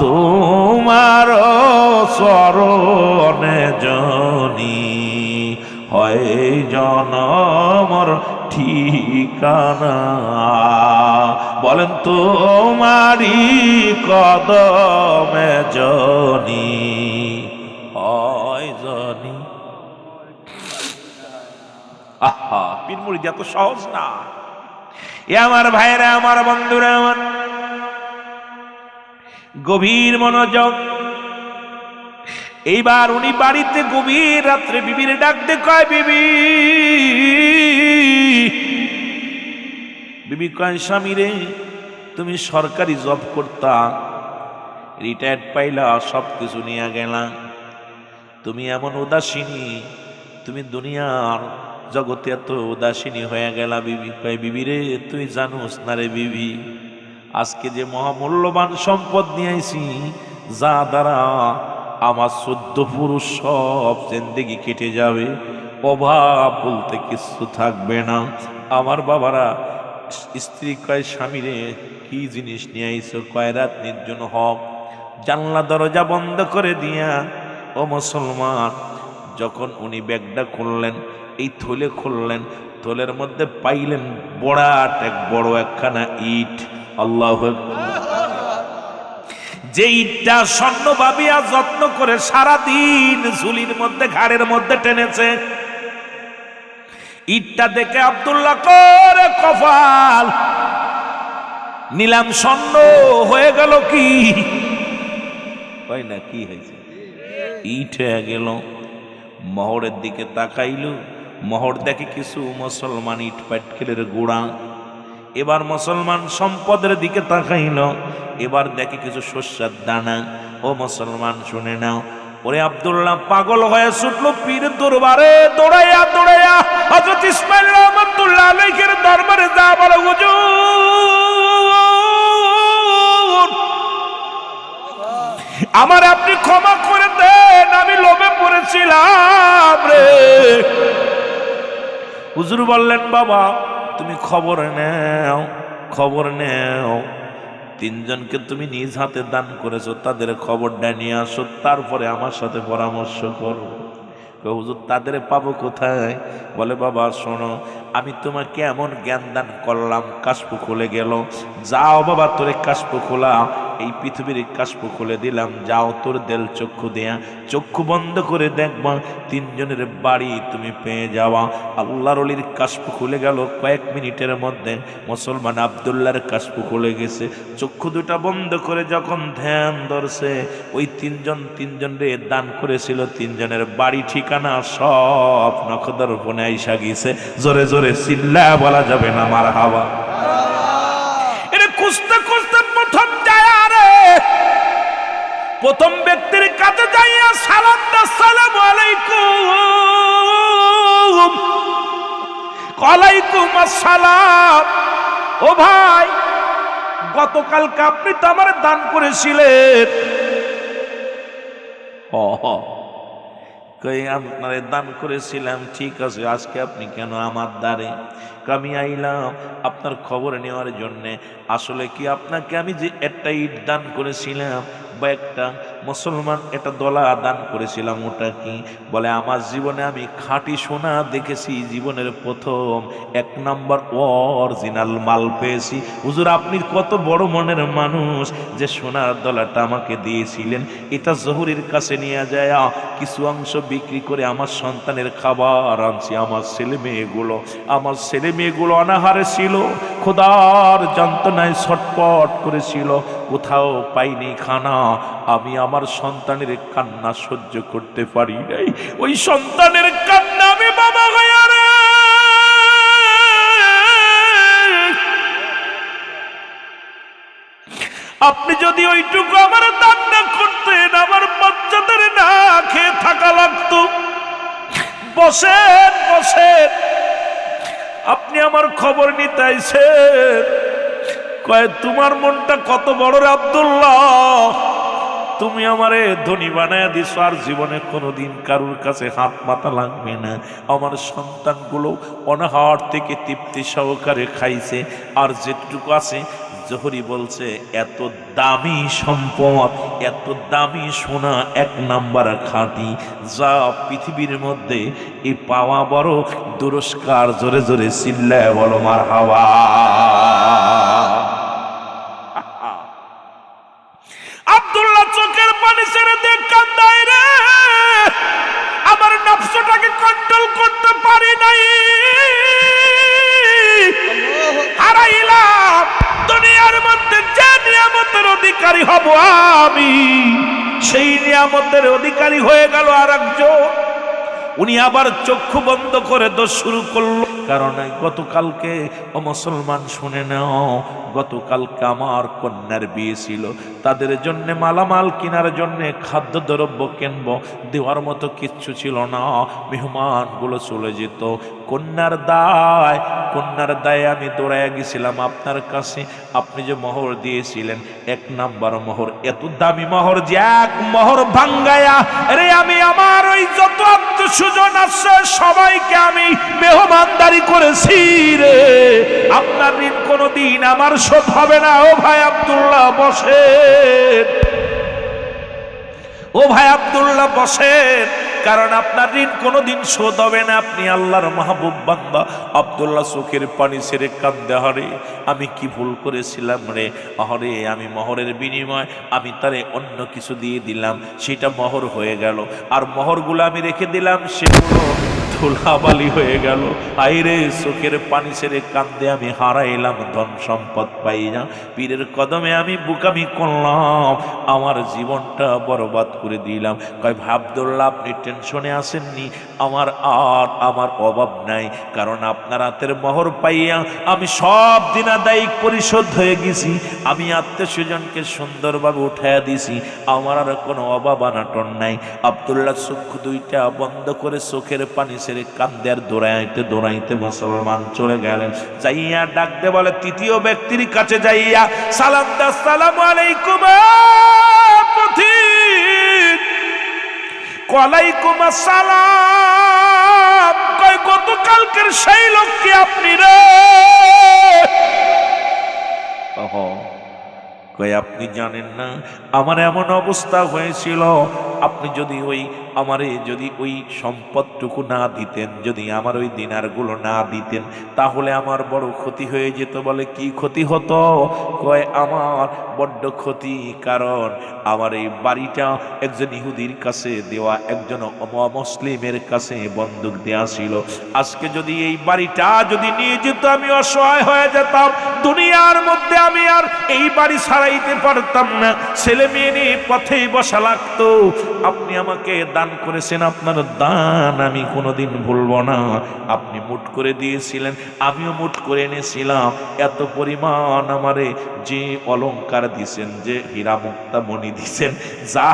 তোমার চরণে জনি হয় জনম ঠিকানা, বলেন তোমারি কদমে জনি হয় জনি। আহা, পীর মুরিদ এত সহজ না। এ আমার ভাইরা, আমার বন্ধুরা, আমার গভীর মনোযোগ। এইবার উনি বাড়িতে গভীর রাত্রে বিবির ডাক দিয়ে কয়, বিবি। বিবি কয়, স্বামী রে, তুমি সরকারি জব করতা, রিটায়ার্ড পাইলা, সব কিছু নিয়ে গেলা, তুমি এমন উদাসীনী, তুমি দুনিয়ার জগতে এত উদাসীনী হয়ে গেলা। বিবি কয়, বিবি রে, তুই জানোস না রে বিবি, আজকে যে মহামূল্যবান সম্পদ নিয়ে আইছি, যা দ্বারা আমার 14 পুরুষ সব জিন্দেগি কেটে যাবে, অভাব বলতে কিছু থাকবে না। আমার বাবারা, স্ত্রী কয়, স্বামী রে, কি জিনিস নিয়ে আইছো? কয়, রাত নির্জন হক। জানলা দরজা বন্ধ করে দিয়া, ও মুসলমান, যখন উনি ব্যাগটা খুললেন, এই থলে খুললেন, থলের মধ্যে পাইলেন বড় একখানা ইট। আল্লাহু আকবার। যে ইটটা স্বর্ণ ভাবিয়া যত্ন করে সারাদিন ঝুলির মধ্যে, ঘাড়ের মধ্যে টেনেছে, ইটটা দেখে আব্দুল্লাহ করে কপাল, নিলাম স্বর্ণ হয়ে গেল। কি হয় না, কি হয়েছে? ইট হয়ে গেল। মোহরের দিকে তাকাইল, মোহর দেখে কিছু মুসলমান ইট পাটকেলের গোড়া। এবার মুসলমান সম্পদের দিকে তাকাইল, এবার দেখে কিছু শস্যের দানা। ও মুসলমান, শুনে নাও, ওরে আব্দুল্লাহ পাগল হয়ে ছুটলো পীর দরবারে, দৌড়াইয়া দৌড়াইয়া হযরত ইসমাঈল রাহমাতুল্লাহ আলাইহির দরবারে যা বলে, হুজুর, আমার আপনি ক্ষমা করে দেন, আমি লোভে পড়েছিলাম রে। হুজুর বললেন, বাবা তুমি খবর নাও, খবর নাও, 3 জনকে তুমি নিজ হাতে দান করেছো, তাদের খবরটা নিয়ে আসো, তারপরে আমার সাথে পরামর্শ করো। হুজুর, তাদের পাবো কোথায়? বলে, বাবা শোনো, আমি তোমাকে এমন জ্ঞান দান করলাম, কাশফ খুলে গেল। যাও বাবা, তোরে কাশফ খোলা, এই পৃথিবীর কাশফ খুলে দিলাম, যাও তোর দেল চক্ষু দেয়া, চক্ষু বন্ধ করে দেখবা, 3 জনের বাড়ি তুমি পেয়ে যাওয়া। আল্লাহর ওলির কাশফ খুলে গেল কয়েক মিনিটের মধ্যে। মুসলমান আব্দুল্লাহর কাশফ খুলে গেছে। চক্ষু দুটা বন্ধ করে যখন ধ্যান ধরছে, ওই 3 জন রে দান করেছিল, 3 জনের বাড়ি ঠিকানা সব নখদর বনে আইসা গেছে। জোরে জোরে চিল্লা বলা যাবে না মারহাবা। এটা খুঁজতে খুঁজতে প্রথম যায়, আরে প্রথম ব্যক্তির কাছে যাইয়া সালাম দা, আসসালামু আলাইকুম। ওয়ালাইকুম আসসালাম। ও ভাই, গতকালকে আপনি তো আমার দান করেছিলেন। আপনারে দান করেছিলাম, ঠিক আছে, আজকে আপনি কেন আমার দ্বারে? আমি আইলাম আপনার খবর নেওয়ার জন্যে। আসলে কি, আপনাকে আমি যে একটা ইট দান করেছিলাম বা একটা মুসলমান এটা দলা দান করেছিলাম, ওটা কি? বলে, আমার জীবনে আমি খাঁটি সোনা দেখেছি, জীবনের প্রথম 1 নম্বর অরিজিনাল মাল পেয়েছি। হুজুর, আপনি কত বড় মনের মানুষ যে সোনার দলাটা আমাকে দিয়েছিলেন, এটা জহুরির কাছে নিয়ে যায় কিছু অংশ বিক্রি করে আমার সন্তানের খাবার আনছি। আমার ছেলে মেয়েগুলো অনাহারে ছিল, খোদার যন্ত্রণায় ছটপট করেছিল, কোথাও পাইনি খানা। আমি আমার সন্তানের কান্না সহ্য করতে পারি নাই, ওই সন্তানের কান্না আমি বাবা হইয়া রে। আপনি যদি ওইটুকু আমার দান না করতেন, আমার বাচ্চাদের না খেয়ে থাকা লাগতো। বসেন বসেন, আপনি আমার খবর নিতে আইছেন। কয়, তোমার মনটা কত বড় রে আব্দুল্লাহ, তুমি আমারে ধনী বানায় দিছো, আর জীবনে কোনোদিন কারুর কাছে হাত মাথা লাগবে না। আমার সন্তানগুলো অনাহার থেকে তৃপ্তি সহকারে খাইছে, আর যেটুকু আছে জোহরি বলছে এত দামি সম্পদ, এত দামি সোনা, এক নাম্বার খাঁটি, যা পৃথিবীর মধ্যে এই পাওয়া বড় দুরস্কার। জোরে জোরে চিল্লায় বলো মারহাবা। আব্দুল্লাহ চোখের পানি ছেড়ে দিয়ে কান্দায় রে, আমার নফসটাকে কন্ট্রোল করতে পারি নাই, হারাইলাম। দুনিয়ার মধ্যে যে নিয়ামতের অধিকারী হব আমি, সেই নিয়ামতের অধিকারী হয়ে গেল আর একজন। উনি আবার চক্ষু বন্ধ করে দোষ শুরু করলো। কারণ গতকালকে ও মুসলমান শুনে নাও, গতকালকে আমার কন্যার বিয়ে ছিল, তাদের জন্য মালামাল কেনার জন্য খাদ্যদ্রব্য কিনবো, দেওয়ার মতো কিচ্ছু ছিল না। মেহমানগুলো চলে যেত, কন্যার দায় আমি দৌড়াইয়া গেছিলাম আপনার কাছে। আপনি যে মোহর দিয়েছিলেন, এক নাম্বার মোহর, এত দামি মোহর যে এক মোহর ভাঙ্গায়া রে আমি আমার ওই যত আত্মীয়স্বজন আছে সবাইকে আমি মেহমানদারি করেছি রে। আপনার ঋণ কোনোদিন আমার শোধ হবে না। ও ভাই আব্দুল্লাহ বসেন, ও ভাই আব্দুল্লাহ বসেন, কারণ আপনার ঋণ কোনোদিন শোধ হবে না। আপনি আল্লাহর মাহবুব বান্দা। আব্দুল্লাহ চোখের পানি ছেড়ে কান্দে, হরে আমি কি ভুল করেছিলাম রে, হরে আমি মোহরের বিনিময় আমি তারে অন্য কিছু দিয়ে দিলাম, সেটা মোহর হয়ে গেল, আর মোহরগুলো আমি রেখে দিলাম সেগুলো ধুলাবালি হয়ে গেল। আইরে চোখের পানি ছেড়ে কান্দে, আমি হারাইলাম ধন সম্পদ পাই না, পীরের কদমে আমি বুকামি করলাম, আমার জীবনটা বরবাদ করে দিলাম। কয় ভাই আব্দুল্লাহ আপনি টেনশনে আসেননি, আমার অভাব নাই, কারণ আপনার হাতের মোহর পাইয়া আমি সব দিন আদায় পরিশোধ হয়ে গেছি, আমি আত্মীয় স্বজনকে সুন্দরভাবে উঠাইয়া দিছি, আমার আর কোনো অভাব আনাটন নাই। আব্দুল্লাহ চক্ষু দুইটা বন্ধ করে চোখের পানি ছেড়ে কান্দে, আর দৌড়াইতে মুসলমান চলে গেলেন। যাইয়া ডাকতে বলে তৃতীয় ব্যক্তির কাছে যাইয়া সালাম দা, আসসালামু আলাইকুম পথিক। ওয়ালাইকুম আসসালাম। কয় গতকালকের সেই লোককে আপনি রে? কয় আপনি জানেন না আমার এমন অবস্থা হয়েছিল, আপনি যদি যদি ওই সম্পদটুকু না দিতেন, যদি আমার ওই দিনারগুলো না দিতেন, তাহলে আমার বড় ক্ষতি হয়ে যেত। বলে কি ক্ষতি হতো? কয় আমার বড্ড ক্ষতি, কারণ আমার এই বাড়িটা একজন ইহুদির কাছে দেওয়া, একজন অমুসলিমের কাছে বন্দুক দেওয়া ছিল। আজকে যদি এই বাড়িটা যদি নিয়ে যেত, আমি অসহায় হয়ে যেতাম, দুনিয়ার মধ্যে আমি আর এই বাড়ি ছাড়াইতে পারতাম না, ছেলে মেয়ে নিয়ে পথেই বসা লাগতো। আপনি আমাকে দান করেছেন, আপনার দান আমি কোনোদিন ভুলবো না। আপনি মুঠ করে দিয়েছিলেন, আমিও মুঠ করে এনেছিলাম। এত পরিমাণ আমারে যে অলংকার দিছেন, যে হীরা মুক্তা মণি দিছেন, যা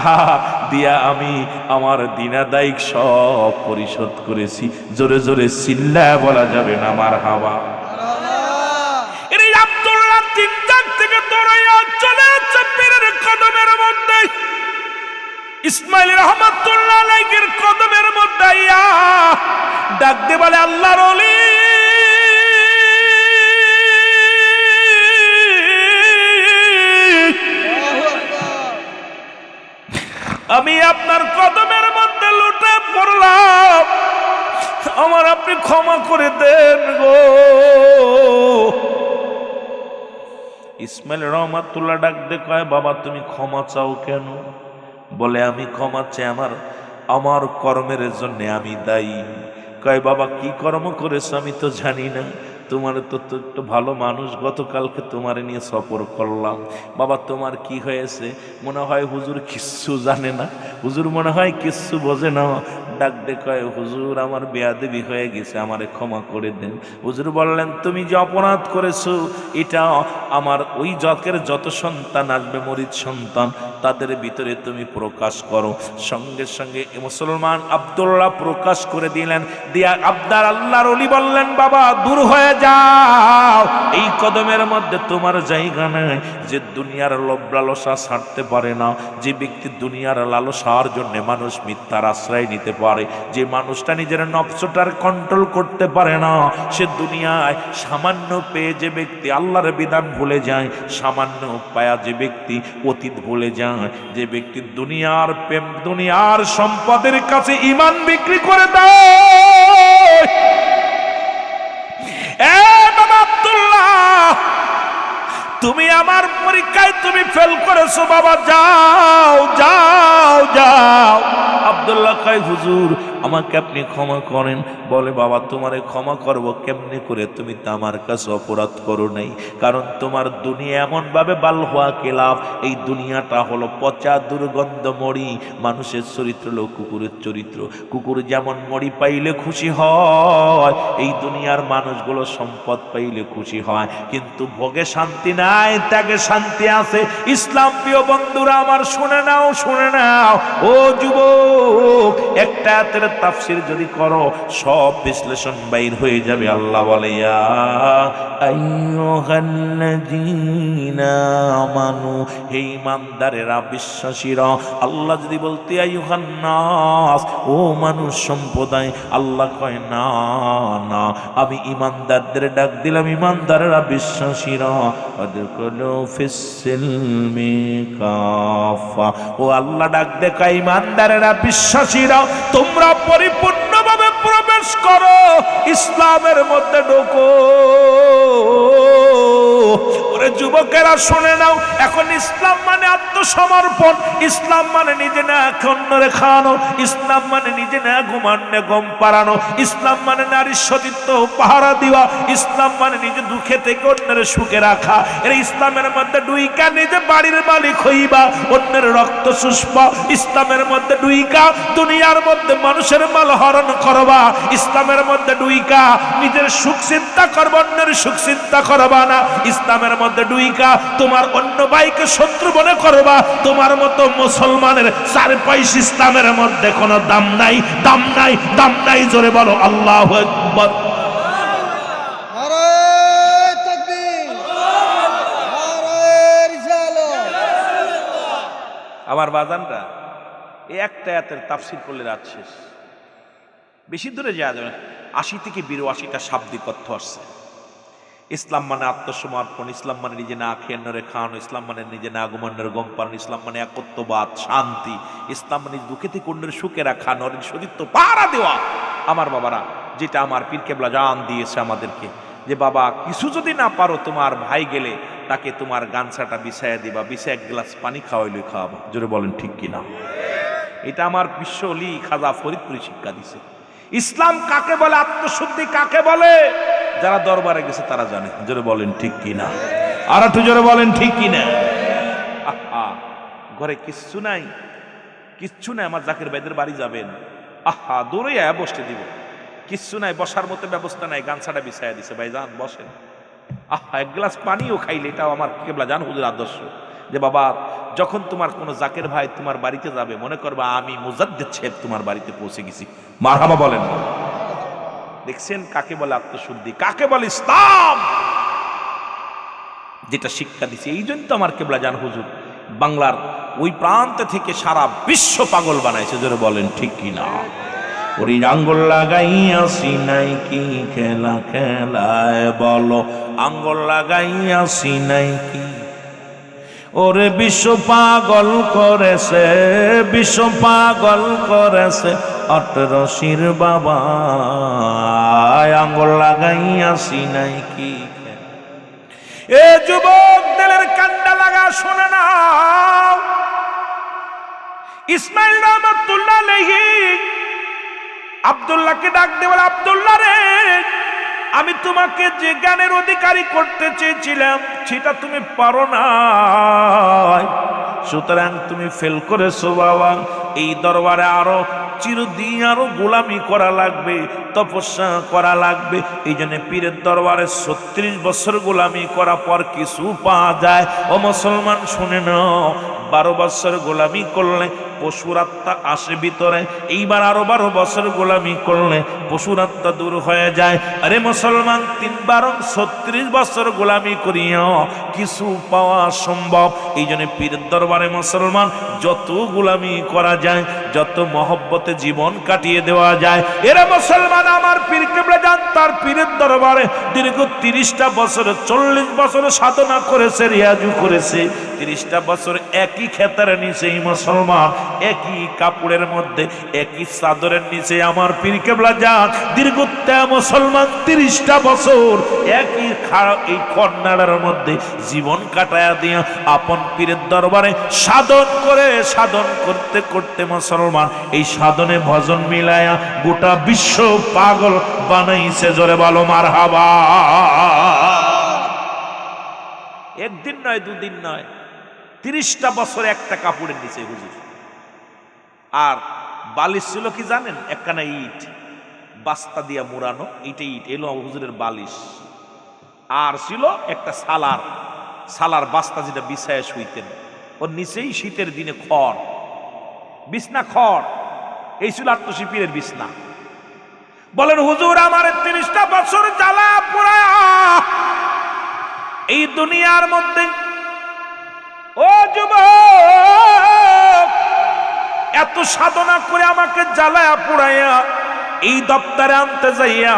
দিয়া আমি আমার দিনাদায়িক সব পরিশোধ করেছি। জোরে জোরে চিল্লা বলা যাবে না মারহাবা। আব্দুল্লাহ তিন চার থেকে দৌড়াইয়া চলে যাচ্ছে পীরের কদমের মধ্যে, ইসমাইল রহমাতুল্লাহ আলাইহির কদমের মধ্যে আইয়া ডাক দিয়ে বলে আল্লাহর ওলি, আমি আপনার কদমের মধ্যে লুটে পড়লাম, আমার আপনি ক্ষমা করে দেন গো। ইসমাইল রহমাতুল্লাহ ডাক দিয়ে কয় বাবা তুমি ক্ষমা চাও কেন? বলে আমি ক্ষমা চাই আমার কর্মের জন্য আমি দায়ী। কয় বাবা কি কর্ম করেছো আমি তো জানি না, তোমার তো একটু ভালো মানুষ, গতকালকে তোমার নিয়ে সফর করলাম। বাবা তোমার কি হয়েছে? মনে হয় হুজুর কিচ্ছু জানে না, হুজুর মনে হয় কিচ্ছু বোঝে না। ডাক দে কয় হুজুর আমার বেয়াদবি হয়ে গেছে, আমারে ক্ষমা করে দেন। হুজুর বললেন তুমি যে অপরাধ করেছো, এটা আমার ওই জাতের যত সন্তান আসবে মরিদ সন্তান, তাদের ভিতরে তুমি প্রকাশ করো। সঙ্গে সঙ্গে মুসলমান আব্দুল্লাহ প্রকাশ করে দিলেন। দিয়া আব্দার আল্লাহর ওলি বললেন বাবা দূর হয়ে যাও, এই কদমের মধ্যে তোমার জায়গা নাই। যে দুনিয়ার লোভ লালসা ছাড়তে পারে না, যে ব্যক্তি দুনিয়ার লালসার জন্য মানুষ মিথ্যার আশ্রয় নিতে পারে, যে মানুষটা নিজের নফসটার কন্ট্রোল করতে পারে না, সে দুনিয়ায় সামান্য পেয়ে যে ব্যক্তি আল্লাহর বিধান ভুলে যায়, সামান্য পায়া যে ব্যক্তি অতীত ভুলে যায়, যে ব্যক্তি দুনিয়ার প্রেম দুনিয়ার সম্পদের কাছে ঈমান বিক্রি করে দেয়। এ বাবা আব্দুল্লাহ, তুমি আমার পরীক্ষায় তুমি ফেল করেছো বাবা, যাও যাও যাও। আব্দুল্লাহ কয় হুজুর আমাকে আপনি ক্ষমা করেন। বলে বাবা তোমারে ক্ষমা করব কেমনে করে, তুমি তো আমার কাছে অপরাধ করো নাই। কারণ তোমার দুনিয়া এমন ভাবে বাল হওয়া কেলাফ, এই দুনিয়াটা হলো পচা দুর্গন্ধ মরি। মানুষের চরিত্র হলো কুকুরের চরিত্র, কুকুর যেমন মরি পাইলে খুশি হয়, এই দুনিয়ার মানুষগুলো সম্পদ পাইলে খুশি হয়, কিন্তু ভোগে শান্তি নাই, ত্যাগে শান্তি আছে। ইসলাম প্রিয় বন্ধুরা আমার শুনে নাও, শুনে নাও ও যুবক, একটা আয়াতের তাফসীর যদি করো সব বিশ্লেষণ বাইর হয়ে যাবে। আল্লাহ বলে ইয়া আইয়ুহাল্লাযীনা আমানু, হে ঈমানদারেরা বিশ্বাসীরা। আল্লাহ যদি বলতে আইয়ুহান নাস, ও মানুষ সম্প্রদায়, আল্লাহ কয় না না, আমি ঈমানদারদের ডাক দিলাম, ঈমানদারেরা বিশ্বাসীরা। আদখুলু ফিস সিলমি কাফা, ও আল্লাহ ডাক দেখা ঈমানদারেরা বিশ্বাসীরা তোমরা পরিপূর্ণভাবে প্রবেশ করো, ইসলামের মধ্যে ঢোকো। ওরে যুবকেরা শুনে নাও, এখন ইসলাম মানে আত্মসমর্পণ, ইসলাম মানে নিজে না অন্যরে খাওয়ানো, ইসলাম মানে নিজে না ঘুমান্নে গম পাড়ানো, ইসলাম মানে নারীর সতীত্ব পাহারা দেওয়া, ইসলাম মানে নিজে দুঃখে থেকে অন্যের সুখে রাখা। এর ইসলামের মধ্যে ডুইকা নিজে বাড়ির মালিক হইবা, অন্যের রক্ত চুষবা। ইসলামের মধ্যে ডুইকা দুনিয়ার মধ্যে মানুষের মাল হরণ করবা। ইসলামের মধ্যে ডুইকা নিজের সুখ চিন্তা করবা, অন্যের সুখ চিন্তা করবা না। ইসলামের মধ্যে ডুইকা তোমার অন্য ভাইকে শত্রু মনে করবা। তোমার মতো মুসলমানের 4 পয়সা ইসলামের মধ্যে কোনো দাম নাই, দাম নাই, দাম নাই। জোরে বলো আল্লাহু আকবার। আমার বাজানরা এই একটা আয়াতের তাফসীর করলে রাত শেষ, বেশি দূরে যাওয়া যাবে না। 80 থেকে 82টা শাব্দিক অর্থ আসছে। ইসলাম মানে আত্মসমর্পণ, ইসলাম মানে নিজে না খেয়ে অন্যরে খাওয়ানো, ইসলাম মানে নিজে না ঘুমানোর গম পাড়ানো, ইসলাম মানে একত্ববাদ শান্তি, ইসলাম মানে দুঃখে থেকে অন্যের সুখে রাখা, নরের সতীত্ব পাহারা দেওয়া। আমার বাবারা, যেটা আমার পীর কেবলা জান দিয়েছে আমাদেরকে, যে বাবা কিছু যদি না পারো, তোমার ভাই গেলে তাকে তোমার গামছাটা বিছাইয়া দিবা, বিছায় 1 গ্লাস পানি খাওয়াইলে খাওয়াবো। জোরে বলেন ঠিক কিনা? এটা আমার বিশ্ব অলি খাজা ফরিদপুরি শিক্ষা দিছে। ইসলাম কাকে বলে, আত্মশুদ্ধি কাকে বলে, যারা দরবারে গেছে তারা জানে। জোরে বলেন ঠিক কিনা? আর একটু জোরে বলেন ঠিক কিনা? আহা, ঘরে কিচ্ছু নাই, কিচ্ছু নাই। আমার জাকির ভাইদের বাড়ি যাবেন, আহা দূরে বসতে দিব, কিচ্ছু নাই, বসার মতো ব্যবস্থা নাই, গামছাটা বিছাইয়া দিছে, ভাই যান বসেন। আহা 1 গ্লাস পানিও খাইলে, এটাও আমার কেবলা জান হুজুর আদর্শ। যে বাবা যখন তোমার কোনো জাকের ভাই তোমার বাড়িতে যাবে, মনে করবা আমি মুজাদ্দিদ সাহেব তোমার বাড়িতে পৌঁছে গেছি। মারহাবা বলেন। দেখছেন কাকে বলে আত্মশুদ্ধি, কাকে বলে ইসলাম, যেটা শিক্ষা দিছে। এই জন্য তো আমার কেবলা জান হুজুর বাংলার ওই প্রান্ত থেকে সারা বিশ্ব পাগল বানাইছে। জোরে বলেন ঠিক কিনা? ওরে আঙ্গুল লাগাইয়াছি নাই কি খেলা খেলায়, বলো আঙ্গুল লাগাইয়াছি নাই কি। ওরে বিশ্ব পাগল করেছে, বিশ্ব পাগল করেছে 18 বাবা, আঙ্গুল লাগাইয়াছি নাই কি। এ যুবক দিলের কান্ডা লাগা শোনে না, ইসমাইল রহমাতুল্লাহ আলাইহি আব্দুল্লাহকে ডাক দিয়ে বলে, আব্দুল্লাহ রে, আমি তোমাকে যে জ্ঞানের অধিকারী করতে চেয়েছিলাম সেটা তুমি পারো না, সুতরাং তুমি ফেল করেছো বাবা। এই দরবারে আরো চিরদিন আরো গোলামি করা লাগবে, তপস্যা করা লাগবে। এই জন্য পীরের দরবারে 36 বছর গোলামি করার পর কিছু পাওয়া যায়। ও মুসলমান শুনে নাও, 12 বছর গোলামি করলে পশুর আত্মা আসে ভিতরে। এইবার আরো 12 বছর গোলামি করলে পশুর আত্মা দূর হয়ে যায়। আরে মুসলমান, 3 12 36 বছর গোলামি করিয়া কিছু পাওয়া সম্ভব। এই জন্য পীরের দরবারে মুসলমান যত গোলামি করা যায়, যত মহব্বতে জীবন কাটিয়ে দেওয়া যায়। এরা মুসলমান আমার পীর কেবলা যান তার পীরের দরবারে দীর্ঘ 30টা বছর 40 বছর সাধনা করেছে, রিয়াজু করেছে। 30টা বছর একই খেতার নিচে মুসলমান, একই কাপড়ের মধ্যে, একই চাদরের নিচে আমার পীর কেবলা যান দীর্ঘ মুসলমান 30টা বছর একই এই কর্নারের মধ্যে জীবন কাটায়া দিয়া আপন পীরের দরবারে সাধন করে, সাধন করতে করতে মুসলমান এই সাধনে ভজন মিলায়া গোটা বিশ্ব পাগল বানাইছে। জোরে বলো মারহাবা। একদিন নয়, দুদিন নয়, 30টা বছর একটা কাপড়ের নিচে হুজুর। আর বালিশ ছিল কি জানেন? একখানা ইট, বাস্তা দিয়া মুড়ানো, ইটে ইট এলো হুজুরের বালিশ। আর ছিল একটা সালার বাস্তা, যেটা বিছায় শুইতেন। ওর নিচেই শীতের দিনে খড়, বিছনা খড়। এই ছিল আত্মসী পীরের বিছনা। বলেন হুজুর আমার 30টা বছর জ্বালা পোড়া এই দুনিয়ার মধ্যে, ও যুবক, এত সাধনা করে আমাকে জ্বালায়া পোড়াইয়া এই দপ্তরে আনতে যাইয়া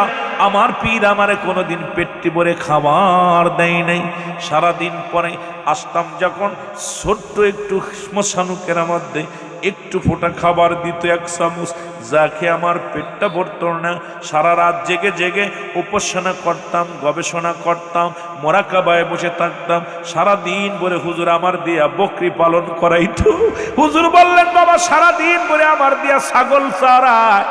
আমার পীর আমারে কোনোদিন পেটটি ভরে খাবার দেয় নাই। সারাদিন পরে আসতাম যখন, ছোট্ট একটু শ্মশানুকের মধ্যে একটু ফোঁটা খাবার দিত, 1 চামচ, যা খেয়ে আমার পেটটা ভরতো না। সারা রাত জেগে জেগে উপাসনা করতাম, গবেষণা করতাম, মোরাকাবায় বসে থাকতাম। সারাদিন ভরে হুজুর আমার দিয়া বকরি পালন করাইতো। হুজুর বললেন বাবা সারাদিন ভরে আমার দিয়া ছাগল চড়ায়।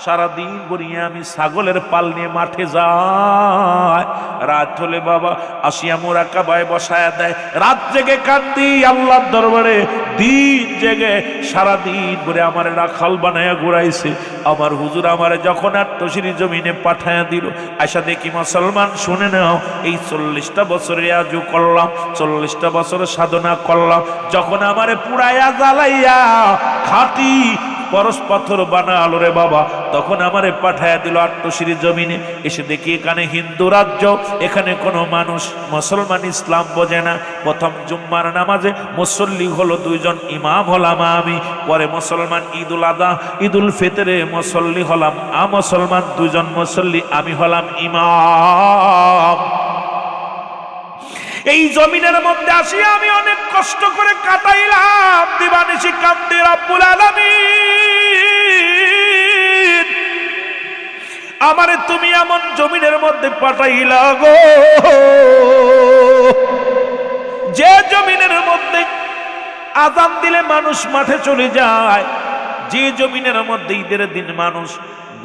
সারাদিন ভরিয়ে আমি ছাগলের পাল নিয়ে মাঠে যাই। রাত হলে বাবা আসিয়া মোরাকাবায় বসায়া দেয়। রাত জেগে কান্দি আল্লাহর দরবারে, দিন জেগে সারাদিন ভরে আমার রাখাল বানায়া ঘুরাইছে। আমার হুজুর আমারে যখন আত্মশিরি জমিনে পাঠায়া দিল, আশা দেখি মুসলমান শুনে নাও, এই 40টা বছর রিয়াজু করলাম, 40টা বছর সাধনা করলাম। যখন আমারে পুরাইয়া জ্বালাইয়া খাটি পরশ পাথর বানালো রে বাবা, তখন আমারে পাঠায়া দিল আট্টশিরি জমিনে। এসে দেখি এখানে হিন্দু রাজ্য, এখানে কোনো মানুষ মুসলমান ইসলাম বোঝে না। প্রথম জুম্মার নামাজে মুসল্লি হলো 2 জন, ইমাম হলাম আমি। পরে মুসলমান ঈদুল আযহা, ঈদুল ফিতরে মুসল্লি হলাম মুসলমান 2 জন মুসল্লি, আমি হলাম ইমাম। এই জমিনের মধ্যে আসিয়া আমি অনেক কষ্ট করে কাটাইলাম, দিবানিশি কান্দি রব্বুল আলামিন আমারে তুমি এমন জমিনের মধ্যে পাঠাইলা গো, যে জমিনের মধ্যে আযান দিলে মানুষ মাঠে চলে যায়, যে জমিনের মধ্যে ঈদের দিন মানুষ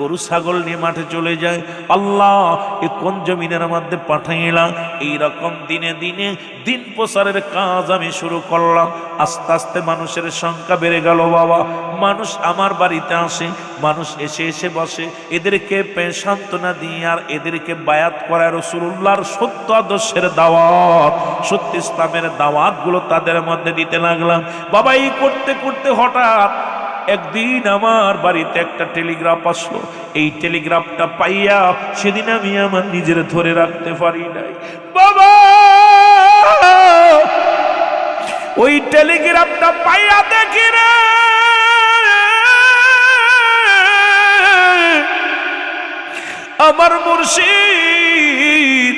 গরু ছাগল নিয়ে মাঠে চলে যায়। আল্লাহ এ কোন জমিনের মধ্যে পাঠাইলাম? এইরকম দিনে দিনে দিন প্রচারের কাজ আমি শুরু করলাম। আস্তে আস্তে মানুষের সংখ্যা বেড়ে গেল বাবা। মানুষ আমার বাড়িতে আসে, মানুষ এসে এসে বসে, এদেরকে সান্ত্বনা দিয়ে আর এদেরকে বায়াত করায় রাসূলুল্লাহর সত্য আদর্শের দাওয়াত, সত্য ইসলামের দাওয়াতগুলো তাদের মধ্যে দিতে লাগলাম বাবা। এই করতে করতে হঠাৎ একদিন আমার বাড়িতে একটা টেলিগ্রাফ আসলো। এই টেলিগ্রাফটা পাইয়া সেদিন আমি আমার নিজের ধরে রাখতে পারি নাই বাবা। ওই টেলিগ্রাফটা পাইয়া দেখি রে আমার মুর্শিদ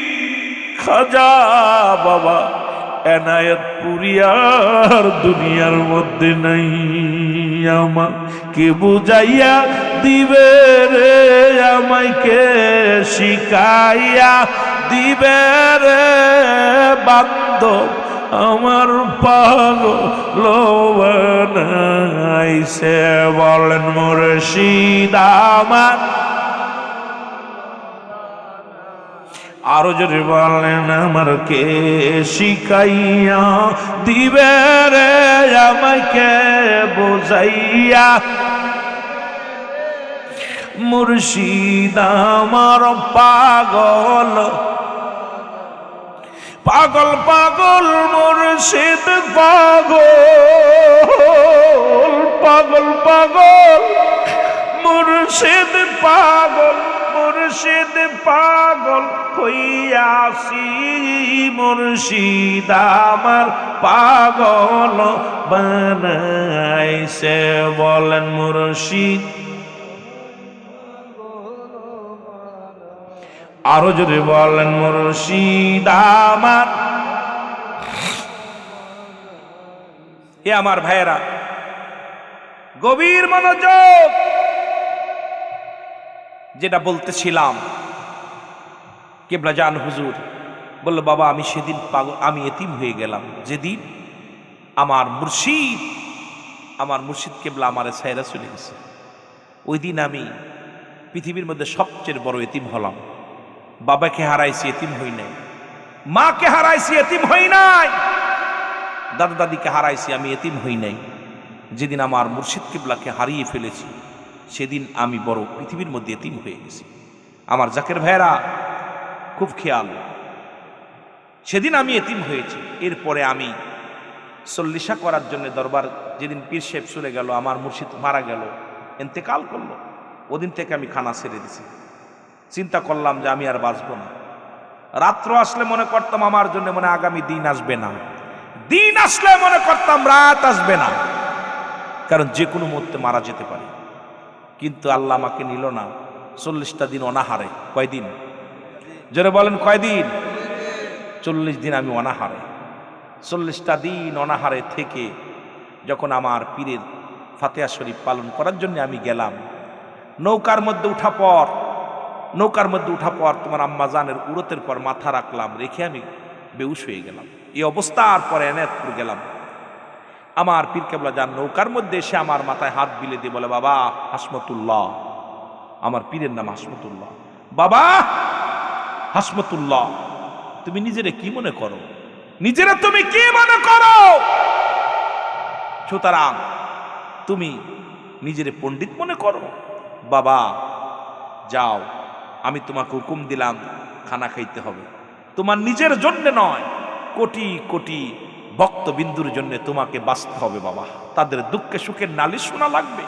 খাজা বাবা এনায়েত পুরিয়ার দুনিয়ার মধ্যে নাই। আমার কে বুঝাইয়া দিবে রে, আমায় কে শিখাইয়া দিবে রে বান্ধব আমার পাগল বানাইছে। বলেন মুর্শিদ আমার, আরো জোরে বলেন আমার কে শিখাইয়া দিবে রে, আমাকে বুঝাইয়া মুর্শিদ আমার পাগল পাগল পাগল মুর্শিদ পাগল পাগল পাগল মুর্শিদ পাগল, মুর্শিদ পাগল হইয়াছি, মুর্শিদ আমার পাগল বানাইছে। বলেন মুর্শিদ, আরো যদি বলেন মুর্শিদ আমার। এ আমার ভাইয়েরা, গভীর মনোযোগ। যেটা বলতেছিলাম, কেবলা জান হুজুর বলল, বাবা আমি সেদিন পাগল, আমি এতিম হয়ে গেলাম যেদিন আমার মুর্শিদ কেবলা আমারে ছাইরা চলে গেছে। ওই দিন আমি পৃথিবীর মধ্যে সবচেয়ে বড় এতিম হলাম। বাবাকে হারাইছি, এতিম হই নাই। মাকে হারাইছি, এতিম হই নাই। দাদা দাদিকে হারাইছি, আমি এতিম হই নাই। যেদিন আমার মুর্শিদ কিবলাকে হারিয়ে ফেলেছি, সেদিন আমি বড় পৃথিবীর মধ্যে এতিম হয়ে গেছি। আমার জাকের ভাইরা খুব খেয়াল, সেদিন আমি এতিম হয়েছি। এরপরে আমি চল্লিশা করার জন্য দরবার, যেদিন পীর সাহেব চলে গেল, আমার মুর্শিদ মারা গেল, ইন্তেকাল করলো, ওদিন থেকে আমি খানা ছেড়ে দিছি। চিন্তা করলাম যে আমি আর বাঁচবো না। রাত্র আসলে মনে করতাম আমার জন্য মনে আগামী দিন আসবে না, দিন আসলে মনে করতাম রাত আসবে না, কারণ যে কোনো মুহূর্তে মারা যেতে পারে। কিন্তু আল্লাহ আমাকে নিল না। 40টা দিন অনাহারে। কয়দিন? জোরে বলেন কয়দিন? 40 দিন আমি অনাহারে। 40টা দিন অনাহারে থেকে যখন আমার পীরের ফাতিহা শরীফ পালন করার জন্য আমি গেলাম, নৌকার মধ্যে উঠা পর তোমার আম্মা জানের উরতের পর মাথা রাখলাম, রেখে আমি বেহুশ হয়ে গেলাম। এই অবস্থার পরে এনায়েতপুর গেলাম। আমার পীর কেবলা যান নৌকার মধ্যে এসে আমার মাথায় হাত বিলে দিয়ে বলে, বাবা হাসমতুল্লাহ। আমার পীরের নাম হাসমতুল্লাহ। বাবা হাসমতুল্লাহ, তুমি নিজেরে কি মনে করো? নিজেরা তুমি কি মনে করো? সুতরাং তুমি নিজেরে পণ্ডিত মনে করো? বাবা যাও, আমি তোমাকে হুকুম দিলাম খানা খাইতে হবে। তোমার নিজের জন্য নয়, কোটি কোটি ভক্তবিন্দুর জন্য তোমাকে বাঁচতে হবে বাবা। তাদের দুঃখে সুখের নালিশ শোনা লাগবে।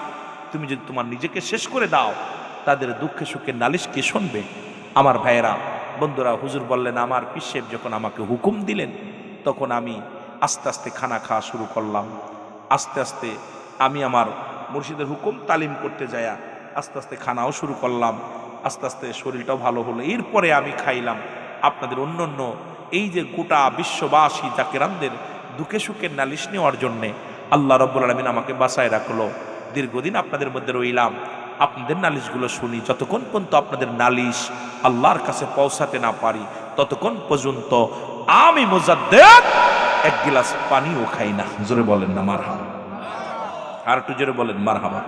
তুমি যদি তোমার নিজেকে শেষ করে দাও, তাদের দুঃখে সুখের নালিশ কে শুনবে? আমার ভাইয়েরা, বন্ধুরা, হুজুর বললেন, আমার পীর সাহেব যখন আমাকে হুকুম দিলেন, তখন আমি আস্তে আস্তে খানা খাওয়া শুরু করলাম। আস্তে আস্তে আমি আমার মুর্শিদের হুকুম তালিম করতে যায়া আস্তে আস্তে খানাও শুরু করলাম। আস্তে আস্তে শরীরটাও ভালো হলো। এরপরে আমি খাইলাম আপনাদের অন্য এই যে গোটা বিশ্ববাসী জাকেরানদের দুঃখে সুখের নালিশ নেওয়ার জন্যে আল্লাহ রাব্বুল আলামিন আমাকে বাঁচায় রাখলো। দীর্ঘদিন আপনাদের মধ্যে রইলাম, আপনাদের নালিশগুলো শুনি। যতক্ষণ পর্যন্ত আপনাদের নালিশ আল্লাহর কাছে পৌঁছাতে না পারি, ততক্ষণ পর্যন্ত আমি মুজাদ্দেদ এক গিলাস পানিও খাই না। জোরে বলেন না মারহাবা। আর একটু জোরে বলেন মারহাবা।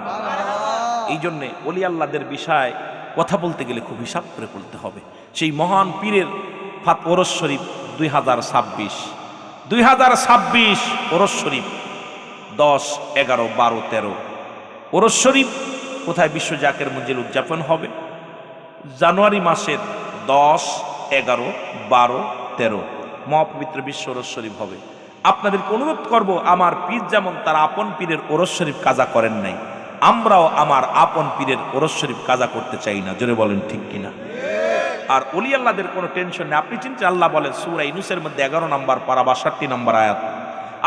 এই জন্যে ওলি আল্লাহদের বিষয় কথা বলতে গেলে খুব হিসাব করে বলতে হবে। সেই মহান পীরের ওরস শরীফ 2026 ওরস শরীফ 10, 11, 12, 13 ওরস শরীফ কোথায় বিশ্ব জাকের মঞ্জিল উদযাপন হবে? জানুয়ারি মাসের 10, 11, 12, 13 মহাপবিত্র বিশ্ব ওরস শরীফ হবে। আপনাদেরকে অনুরোধ করব, আমার পীর যেমন তার আপন পীরের ওরস শরীফ কাজা করেন নাই, আমরাও আমার আপন পীরের ওরস শরীফ কাজা করতে চাই না। জোরে বলেন ঠিক কিনা? আর ওলি আল্লাহদের কোনো টেনশন নেই। আপনি চিন্তা, আল্লাহ বলেন সূরা ইউনূসের মধ্যে 11 নম্বর পারা 62 নম্বর আয়াত,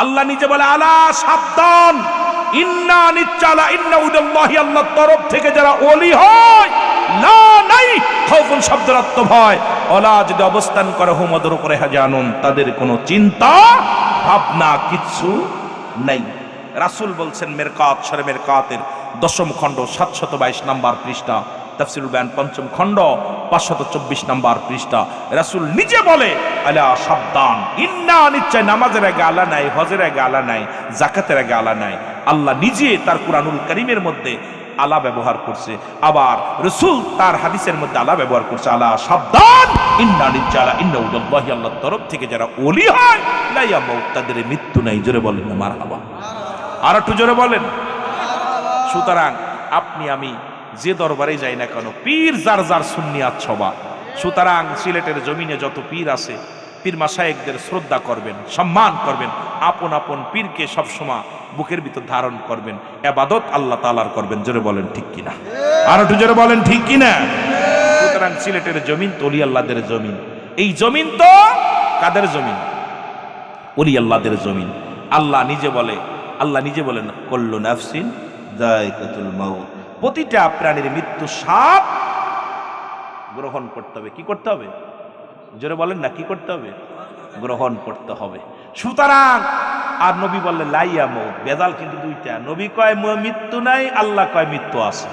আল্লাহ নিজে বলে, আলা সাবধান, ইন্না নিচ্চালা ইন্না উদাল্লাহি, আল্লাহর তরফ থেকে যারা ওলি হয়, লা নাই খাউফুন শব্দের অর্থ ভয়, ওলা যদি অবস্থান করে হুমদের উপরে হাজানুন, তাদের কোনো চিন্তা ভাবনা কিচ্ছু নাই। রাসূল বলছেন, মেরকাত সূরা মেরকাতের 10ম খণ্ড 722 নম্বর পৃষ্ঠা, তাফসীরুল বায়ান 5ম খণ্ড 524 নম্বর পৃষ্ঠা, রাসূল নিজে বলে, আলা সাবধান, ইন্না নিশ্চয় নামাজের আগে আলা নাই, হজের আগে আলা নাই, যাকাতের আগে আলা নাই। আল্লাহ নিজে তার কুরআনুল কারীমের মধ্যে আলা ব্যবহার করছে, আবার রাসূল তার হাদিসের মধ্যে আলা ব্যবহার করছে। আলা সাবধান, ইন্না নিচ্চালা ইন্না উদাল্লাহি, আল্লাহর তরফ থেকে যারা ওলি হয়, লা ইয়ামুত, তাদের মৃত্যু নাই। জোরে বলেন না মারহাবা। আর একটু জোরে বলেন। সুতরাং আপনি আমি যে দরবারে যাই না কেন, পীর যার যার সুন্নিয়াত সবার। সুতরাং সিলেটের জমিনে যত পীর আছে, পীর মাশায়েখদের শ্রদ্ধা করবেন, সম্মান করবেন, আপন আপন পীরকে সবসময় বুকের ভিতর ধারণ করবেন, ইবাদত আল্লাহ তাআলার করবেন। জোরে বলেন ঠিক কিনা, আর একটু জোরে বলেন ঠিক কিনা। সুতরাং সিলেটের জমিন তো ওলি আল্লাহদের জমিন। এই জমিন তো কাদের জমিন? ওলি আল্লাহদের জমিন। আল্লাহ নিজে বলেন কুল্লু নাফসিন যায়কাতুল মাউত, প্রতিটা প্রাণীর মৃত্যু স্বাদ গ্রহণ করতে হবে। কি করতে হবে? জোরে বলেন না, কি করতে হবে? গ্রহণ করতে হবে। সুতরাং আর নবী বললেন লাইয়া মউত, বেজাল কিন্তু দুইটা। নবী কয় মৃত্যু নাই, আল্লাহ কয় মৃত্যু আছে।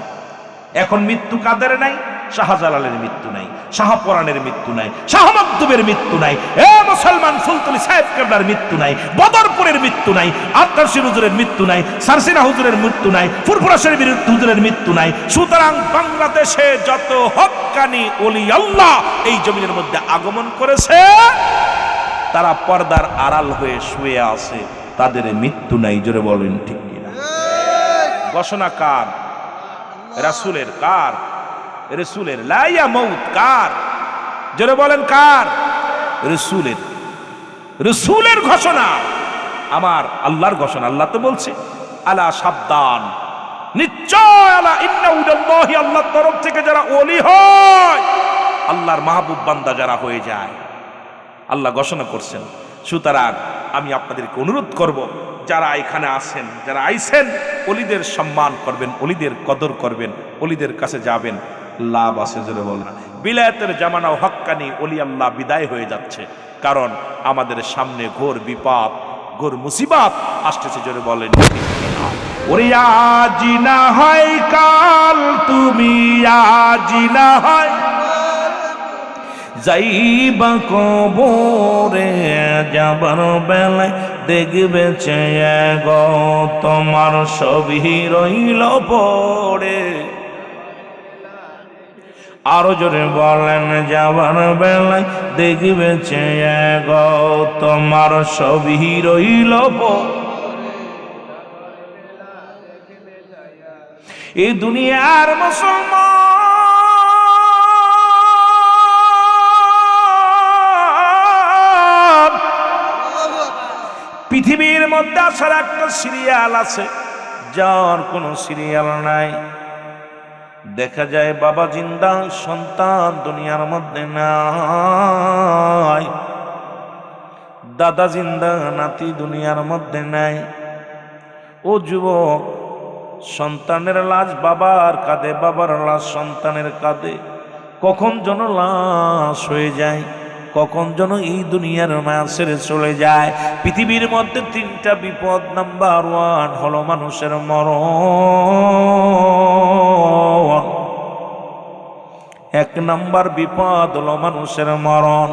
এখন মৃত্যু কাদের নাই? শাহজালালের মৃত্যু নাই, শাহপরানের মৃত্যু নাই, শাহ মাকদুমের মৃত্যু নাই, এ মুসলমান ফুলতলি সাহেব কেবলার মৃত্যু নাই, বদরপুরের মৃত্যু নাই, আত্তাশির হুজুরের মৃত্যু নাই, সারসিনা হুজুরের মৃত্যু নাই, ফুরফুরা শরীফের হুজুরের মৃত্যু নাই। সুতরাং বাংলাদেশে যত হক্কানি ওলি আল্লাহ এই জমিনের মধ্যে আগমন করেছে, তারা পর্দার আড়াল হয়ে শুয়ে আছে, তাদের মৃত্যু নাই। জোরে বলেন ঠিক কিনা। ঘোষণা কার? রাসূলের। কার? রাসূলের। লাইয়া মউত কার? জোরে বলেন কার? রাসূলের। রাসূলের ঘোষণা, আমার আল্লাহর ঘোষণা। আল্লাহ তো বলছে আলা সাবধান, নিশ্চয় আলা ইন্না উদাল্লাহি, আল্লাহর তরফ থেকে যারা ওলি হয়, আল্লাহর মাহবুব বান্দা যারা হয়ে যায়, আল্লাহ ঘোষণা করছেন। সুতরাং আমি আপনাদেরকে অনুরোধ করব, যারা এখানে আছেন, যারা আইছেন, ওলিদের সম্মান করবেন, ওলিদের কদর করবেন, ওলিদের কাছে যাবেন, লাভ আছে। জোরে বলেন। বিলায়াতের জামানাও হক্কানি ওলি আল্লাহ বিদায় হয়ে যাচ্ছে, কারণ আমাদের সামনে ঘোর বিপদ, ঘোর মুসিবত আসতেছে। জোরে বলেন। ওরে আজি না হয় কাল, তুমি আজি না হয় যাইবা কবরে, যাবার বেলায় দেখবে চেয়ে গো তোমার সবই রইল পড়ে। আরো জোরে বলেন, যাবার বেলায় দেখবে চেয়ে গো তোমার সবই রইল পড়ে। এই দুনিয়ার মুসলমান পৃথিবীর মধ্যে আসার একটা সিরিয়াল আছে, যার কোনো সিরিয়াল নাই। দেখা যায় বাবা জিন্দা, সন্তান দুনিয়ার মধ্যে নাই, দাদা জিন্দা, নাতি দুনিয়ার মধ্যে নাই। ও যুবক, সন্তানের লাশ বাবার কাঁধে, বাবার লাশ সন্তানের কাঁধে, কখন যেন লাশ হয়ে যায়, কখন যেন এই দুনিয়ার মায়া ছেড়ে চলে যায়। পৃথিবীর মধ্যে তিনটা বিপদ, নাম্বার 1 হলো মানুষের মরণ। 1 নাম্বার বিপদ হলো মানুষের মরণ।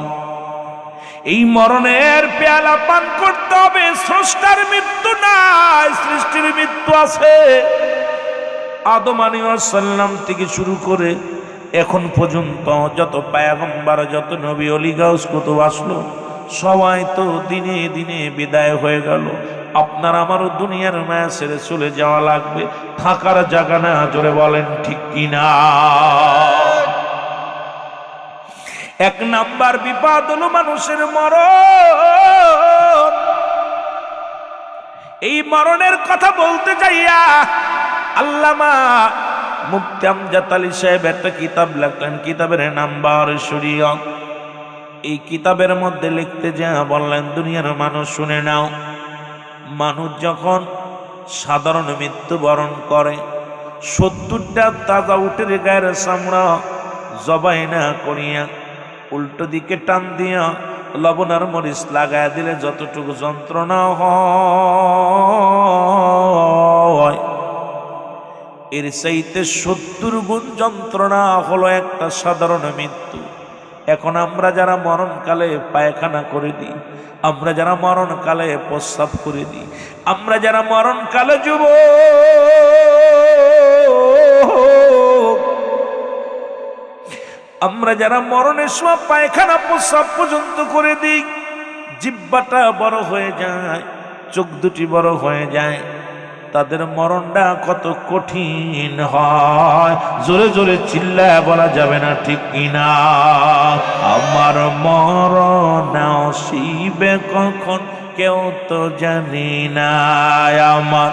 এই মরণের পেয়ালা পান করতে হবে। স্রষ্টার মৃত্যু নাই, সৃষ্টির মৃত্যু আছে। আদম আলাইহিস সালাম থেকে শুরু করে এখন পর্যন্ত যত পয়গম্বর, যত নবী, ওলি, গাউস, কুতুব আসলো, সবাই তো দিনে দিনে বিদায় হয়ে গেল। আপনার আমারও দুনিয়ার মায়া ছেড়ে চলে যাওয়া লাগবে, থাকার জায়গা না। জোরে বলেন ঠিক কিনা। 1 নাম্বার বিপদ হলো মানুষের মরণ। এই মরণের কথা বলতে যাইয়া আল্লামা মুফতি আমজাদ আলী সাহেব একটা কিতাব লেখলেন, কিতাবের নাম্বার শরীয়ত। এই কিতাবের মধ্যে লিখতে যা বললেন, দুনিয়ার মানুষ শুনে নাও, মানুষ যখন সাধারণ মৃত্যুবরণ করে, 70টা তাজা উটের গায়ের চামড়া জবাই না করিয়া উল্টো দিকে টান দিয়া লবণ আর মরিচ লাগায় দিলে যতটুকু যন্ত্রণা হয়, এর চাইতে 70 গুণ যন্ত্রণা হলো একটা সাধারণ মৃত্যু। এখন আমরা যারা মরণকালে পায়খানা করে দিই, আমরা যারা মরণকালে প্রস্রাব করে দিই, আমরা যারা মরণকালে আমরা যারা মরণের সময় পায়খানা প্রস্রাব পর্যন্ত করে দিই, জিহ্বাটা বড় হয়ে যায়, চোখ দুটি বড় হয়ে যায়, তাদের মরণটা কত কঠিন হয়। জোরে জোরে চিল্লায় বলা যাবে না ঠিক কিনা? আমার মরণ আসিবে কখন কেউ তো জানি না। আমার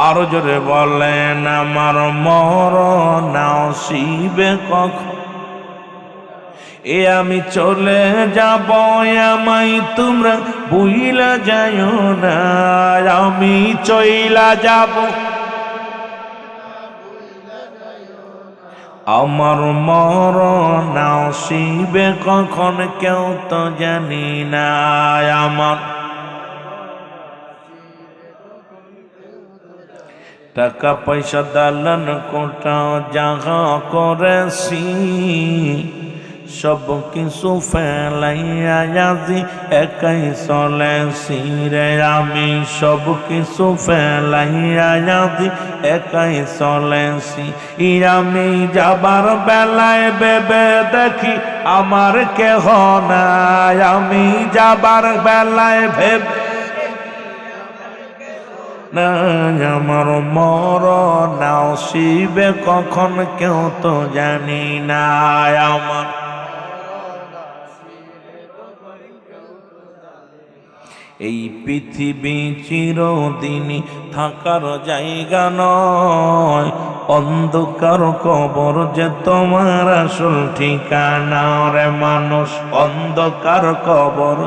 আরো জোরে বলেন, আমার মরণ আসিবে কখন, এ আমি চলে যাব, আমায় তোমরা ভুইলা যাইও না। আমি চইলা যাব, আমার মরণ আসিবে কখন কেউ তো জানি না। আমার টাকা পয়সা দালান কোটা জাগা করেছি, সব কিছু ফেলাইয়া আজি একাই চলেছি রে। আমি সব কিছু ফেলাইয়া আজি একাই চলেছি। আমি যাবার বেলায় ভেবে দেখি আমার কেহ নাই। আমি যাবার বেলায় ভেবে না, আমার মরণ আসিবে কখন কেউ তো জানি না। আমার এই পৃথিবী চিরদিনই থাকার জায়গা নয়, অন্ধকার কবর যে তোমার আসল ঠিকানা রে মানুষ। অন্ধকার কবর,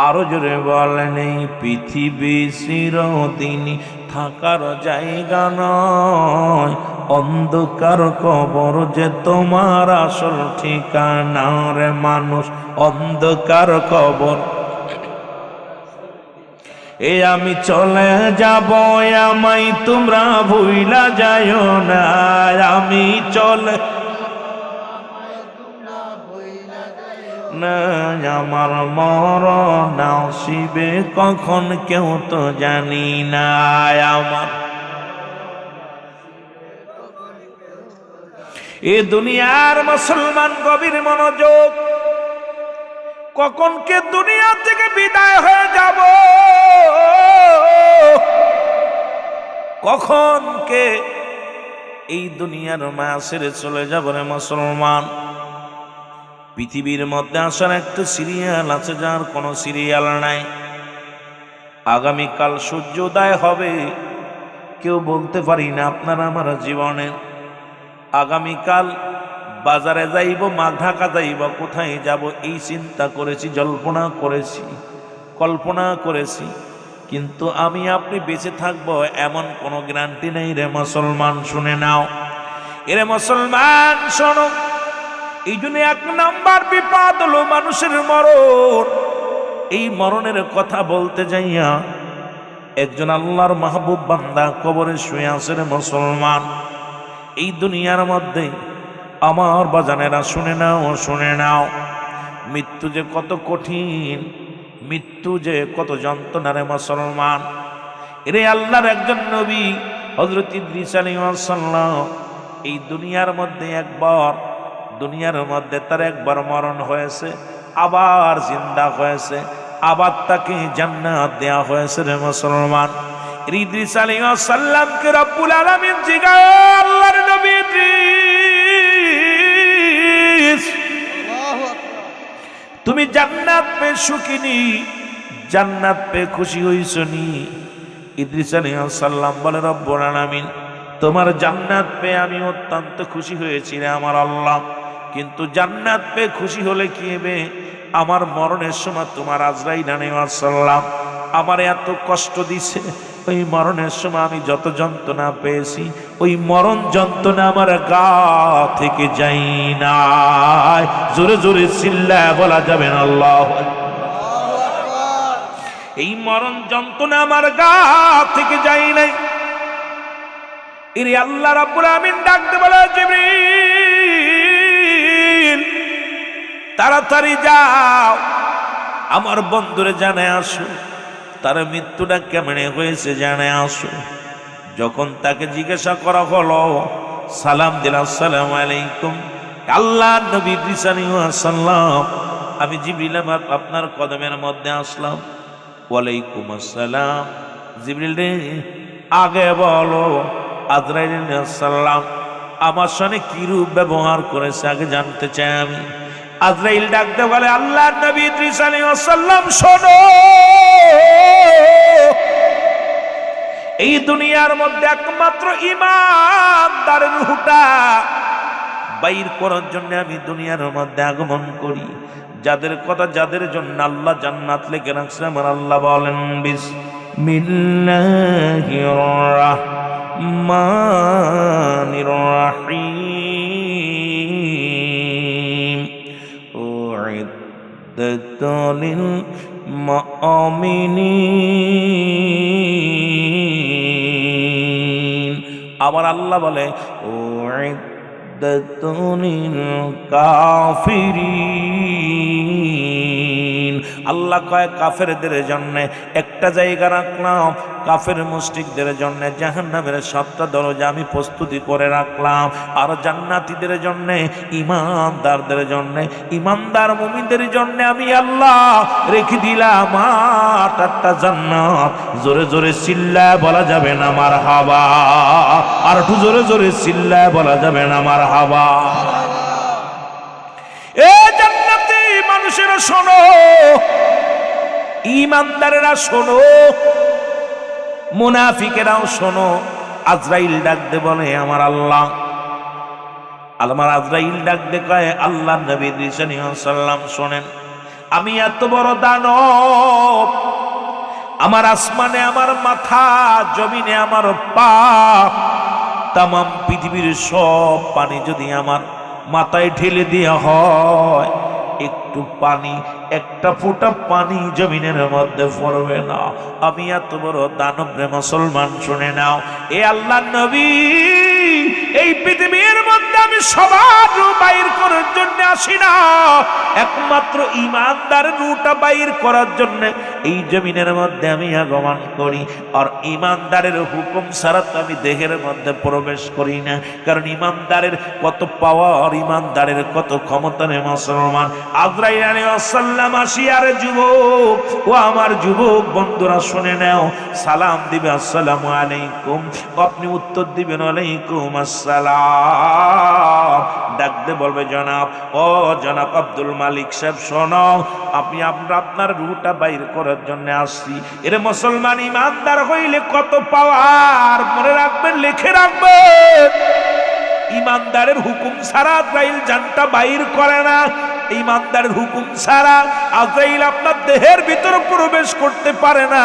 আরো জোরে বলেন, এই পৃথিবী চিরদিনই থাকার জায়গা নয়, অন্ধকার কবর যে তোমার আসল ঠিকানা রে মানুষ। অন্ধকার কবর, এ আমি চলে যাব, আমায় তোমরা ভুইলা যাইও না। আমি চলে না, আমার মরণ আসিবে কখন কেউ তো জানি না। আমার এ দুনিয়ার মুসলমান গভীর মনোযোগ, কখন কে দুনিয়া থেকে বিদায় হয়ে যাব, কখন কে এই দুনিয়ার মায়া ছেড়ে চলে যাব রে মুসলমান। পৃথিবীর মধ্যে আসার একটা সিরিয়াল আছে, যার কোনো সিরিয়াল নাই। আগামীকাল সূর্যোদয় হবে কেউ বলতে পারি না আপনার আমার জীবনে। আগামীকাল বাজারে যাইব, মাঘ ঢাকা যাইব, কোথায় যাব এই চিন্তা করেছি, জল্পনা করেছি, কল্পনা করেছি, কিন্তু আমি আপনি বেঁচে থাকবো এমন কোনো গ্যারান্টি নেই রে মুসলমান। শুনে নাও এরে মুসলমান, শোনো। এই জন্য এক নাম্বার বিপদ হলো মানুষের মরণ। এই মরণের কথা বলতে যাইয়া একজন আল্লাহর মাহবুব বান্দা কবরে শুয়ে আছে রে মুসলমান। এই দুনিয়ার মধ্যে আমার বাজানেরা শুনে নাও, শুনে নাও, মৃত্যু যে কত কঠিন, মৃত্যু যে কত যন্ত্রণা রে মুসলমান। এরে আল্লাহর একজন নবী হযরত ইদ্রিস আলাইহিস সালাম এই দুনিয়ার মধ্যে একবার, দুনিয়ার মধ্যে তার একবার মরণ হয়েছে, আবার জিন্দা হয়েছে, আবার তাকে জান্নাত দেয়া হয়েছে রে মুসলমান। ইদ্রিস আলাইহিস সালামকে রব্বুল আলামিন জিজ্ঞাসা, আল্লাহর নবী ইদ্রিস, তুমি জান্নাত পেয়ে সুখী নি, জান্নাত পেয়ে খুশি হইছো নি? ইদ্রিস আলাইহিস সালাম বলে, রব্বুল আলামিন, তোমার জান্নাত পেয়ে আমি অত্যন্ত খুশি হয়েছি রে আমার আল্লাহ, কিন্তু জান্নাত পেয়ে খুশি হলে কি হবে? আমার মরণের সময় তোমার আজরাইল আলাইহিস সালাম আমার এত কষ্ট দিছে, ওই মরণের সময় আমি যত যন্ত্রণা পেয়েছি, ওই মরণ যন্ত্রণা আমার গা থেকে যাই না। জোরে জোরে চিল্লায় বলা যাবে না আল্লাহু আকবার। এই মরণ যন্ত্রণা আমার গা থেকে যাই নাই। এরে আল্লাহ রাব্বুল আমিন ডাকতে বলে, জিবরিল তাড়াতাড়ি যাও, আমার বন্ধুরে জানায় আসো, তার মৃত্যুটা কেমনে হয়েছে জানায় আসো। যখন তাকে জিজ্ঞাসা করা হলো, সালাম দিল, আসসালামু আলাইকুম, আল্লাহ নবী ইদ্রিস আলাইহিস সালাম আমি জিবরিল আপনার কদমের মধ্যে আসলাম। ওয়ালাইকুম আসসালাম। জিবরিল রে আগে বলো আজরাইল সালাম আমার সঙ্গে কি রূপ ব্যবহার করেছে আগে জানতে চাই আমি। আজরাইল ডাকতে বলে আল্লাহর নবী ইদ্রিস আলাইহিস সালাম শোনো, এই দুনিয়ার মধ্যে একমাত্র ঈমানদারের রূহটা বাইর করার জন্য আমি দুনিয়ার মধ্যে আগমন করি। যাদের কথা যাদের জন্য আল্লাহ জান্নাত লিখে রাখছে আমার আল্লাহ বলেন বিসমিল্লাহির রাহমানির রাহিম উইদ্দাত লিল মুমিনিন। আবার আল্লাহ বলে উইদ্দাত লিল কাফিরিন। আল্লাহ কয় কাফেরদের জন্য একটা জায়গা রাখলাম, কাফের মুশরিকদের জন্য জাহান্নামের 7টা দরজা আমি প্রস্তুতি করে রাখলাম, আর জান্নাতীদের জন্য ঈমানদারদের জন্য ঈমানদার মুমিনদের জন্য আমি আল্লাহ রেখে দিলাম 8টা জান্নাত। জোরে জোরে চিল্লায় বলা যাবে না মারহাবা, আর একটু জোরে জোরে চিল্লায় বলা যাবে না মারহাবা। এ জান্নাতি মানুষেরা শোনো, ঈমানদারেরা শোনো, মুনাফিকেরাও শোনো। আজরাইল ডাকতে বলে আমার আল্লাহ, আমার আজরাইল ডাকতে কয় আল্লাহ নবী ইদ্রিস আলাইহিস সালাম শোনেন, আমি এত বড় দানব, আমার আসমানে আমার মাথা, জমিনে আমার পা, তাম পৃথিবীর সব পানি যদি আমার মাথায় ঢেলে দেওয়া হয়, একটু পানি, একটা ফোঁটা পানি জমিনের মধ্যে পড়বে না। আমি এত বড় দানব রে মুসলমান, শুনে নাও এ আল্লাহর নবী, এই পৃথিবীর মধ্যে আমি সবার রূপ বাইর করার জন্য আসি না, একমাত্র ঈমানদারের রূপটা বাইর করার জন্য এই জমিনের মধ্যে আমি আগমন করি। আর ঈমানদারের হুকুম ছাড়া তো আমি দেহের মধ্যে প্রবেশ করি না, কারণ ঈমানদারের কত পাওয়ার, ঈমানদারের কত ক্ষমতা রে মুসলমান। আজরাইল আলাইহিস সালাম আসিয়ার যুবক, ও আমার যুবক বন্ধুরা শুনে নাও, সালাম দিবে আসসালামু আলাইকুম, আপনি উত্তর দিবেন ওয়ালাইকুম আসসালাম। ডাকতে বলবে জনাব, ও জনাব আব্দুল মালিক সাহেব শোনো, আপনি আপনার রূহটা বাইর করার জন্য আসছি। এর মুসলমান ঈমানদার হইলে কত পাওয়ার, মনে রাখবেন, লিখে রাখবেন। ঈমানদারের হুকুম ছাড়া আজরাইল জানটা বাইর করে না, ঈমানদারের হুকুম ছাড়া আজরাইল আপনার দেহের ভিতরে প্রবেশ করতে পারে না।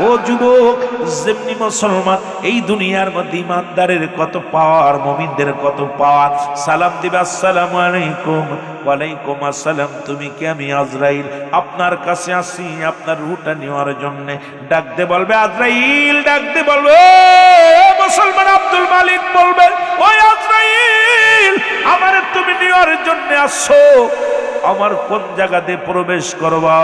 ও যুবক, যেমনি মুসলমান এই দুনিয়ার মধ্যে ঈমানদারের কত পাওয়ার, মুমিনদের কত পাওয়ার। সালাম দিবে আসসালামু আলাইকুম, ওয়ালাইকুম আসসালাম, তুমি কি? আমি আজরাইল, আপনার কাছে আসি আপনার রূহটা নেওয়ার জন্য। ডাকতে বলবে আজরাইল, ডাকতে বলবে মুসলমান আব্দুল মালিক বলবে, ওই আজরাইল, আমারে তুমি নেওয়ার জন্য আসছো, আমার কোন জায়গাতে প্রবেশ করবা?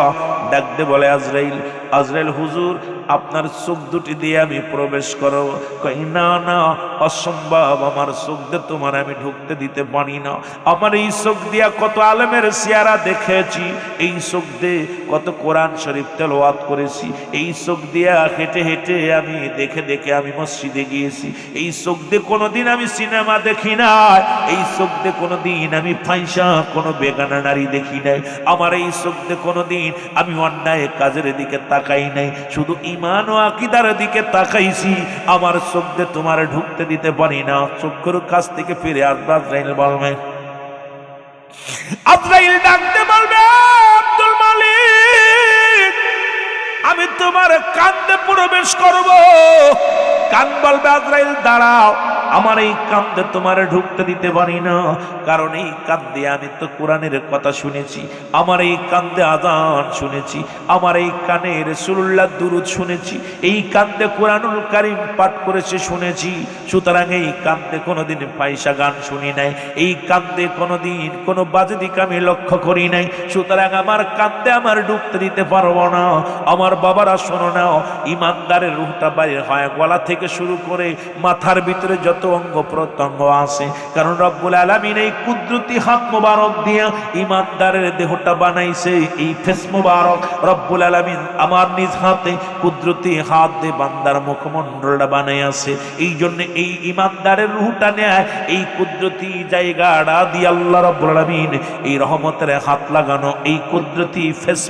ডাকতে বলে আজরাইল, আজরাইল হুজুর, আপনার চোখ দুটি দিয়ে আমি প্রবেশ করব। কই না না, অসম্ভব, আমার চোখ দিয়ে তোমার আমি ঢুকতে দিতে পারি না। আমার এই চোখ দিয়া কত আলেমের চেহারা দেখেছি, এই চোখ দিয়ে কত কোরআন শরীফ তেলাওয়াত করেছি, এই চোখ দিয়া হেঁটে হেঁটে আমি দেখে দেখে আমি মসজিদে গিয়েছি, এই চোখ দিয়ে কোনোদিন আমি সিনেমা দেখি নাই, এই চোখ দিয়ে কোনোদিন আমি ফাইসা কোনো বেগানা নারী দেখি নাই, আমার এই চোখ দিয়ে কোনোদিন আমি অন্যায় কাজের দিকে তাকাই নাই, শুধু ঈমান ও আকীদার দিকে তাকাইছি। আমার চোখ দিয়ে তোমার ঢুকতে দিতে পারি না। চোখের কাছ থেকে ফিরে আসবে আজরাইল বলবে, আজরাইল ডাকতে বলবে আব্দুল মালিক, আমি তোমার কান্দে প্রবেশ করব। কান বলবে আজরাইল দাঁড়াও, আমার এই কান্দে তোমার ঢুকতে দিতে পারি না, কারণ এই কান্দে আমি তো কোরআনের কথা শুনেছি, আমার এই কান্দে আযান শুনেছি, আমার এই কানে রাসূলুল্লাহ দুরূদ শুনেছি, এই কান্দে কোরআনুল কারীম পাঠ করেছে শুনেছি। সুতরাং এই কান্দে কোনোদিন ফাহিশা গান শুনি নাই, এই কান্দে কোনোদিন কোনো বাজে দিক আমি লক্ষ্য করি নাই। সুতরাং আমার কান্দে আমার ঢুকতে দিতে পারবো না। আমার বাবারা শোনো নাও, ঈমানদারের রূহটা বাইরে হয় গলা থেকে শুরু করে মাথার ভিতরে যত যত অঙ্গ প্রত্যঙ্গ আছে, কারণ রব্বুল আলামিন এই কুদরতি হাত মোবারক দিয়া ইমানদারের দেহটা বানাইছে। এই ফেস মোবারক রব্বুল আলামিন আমার নিজ হাতে কুদরতি হাত দিয়ে বান্দার মুখমণ্ডলটা বানাই আছে। এই জন্য এই ইমানদারের রূহটা নেয় এই কুদরতি জায়গাটা দিয়ে আল্লাহ রব্বুল আলামিন এই রহমতের হাত লাগানো। এই কুদরতি ফেস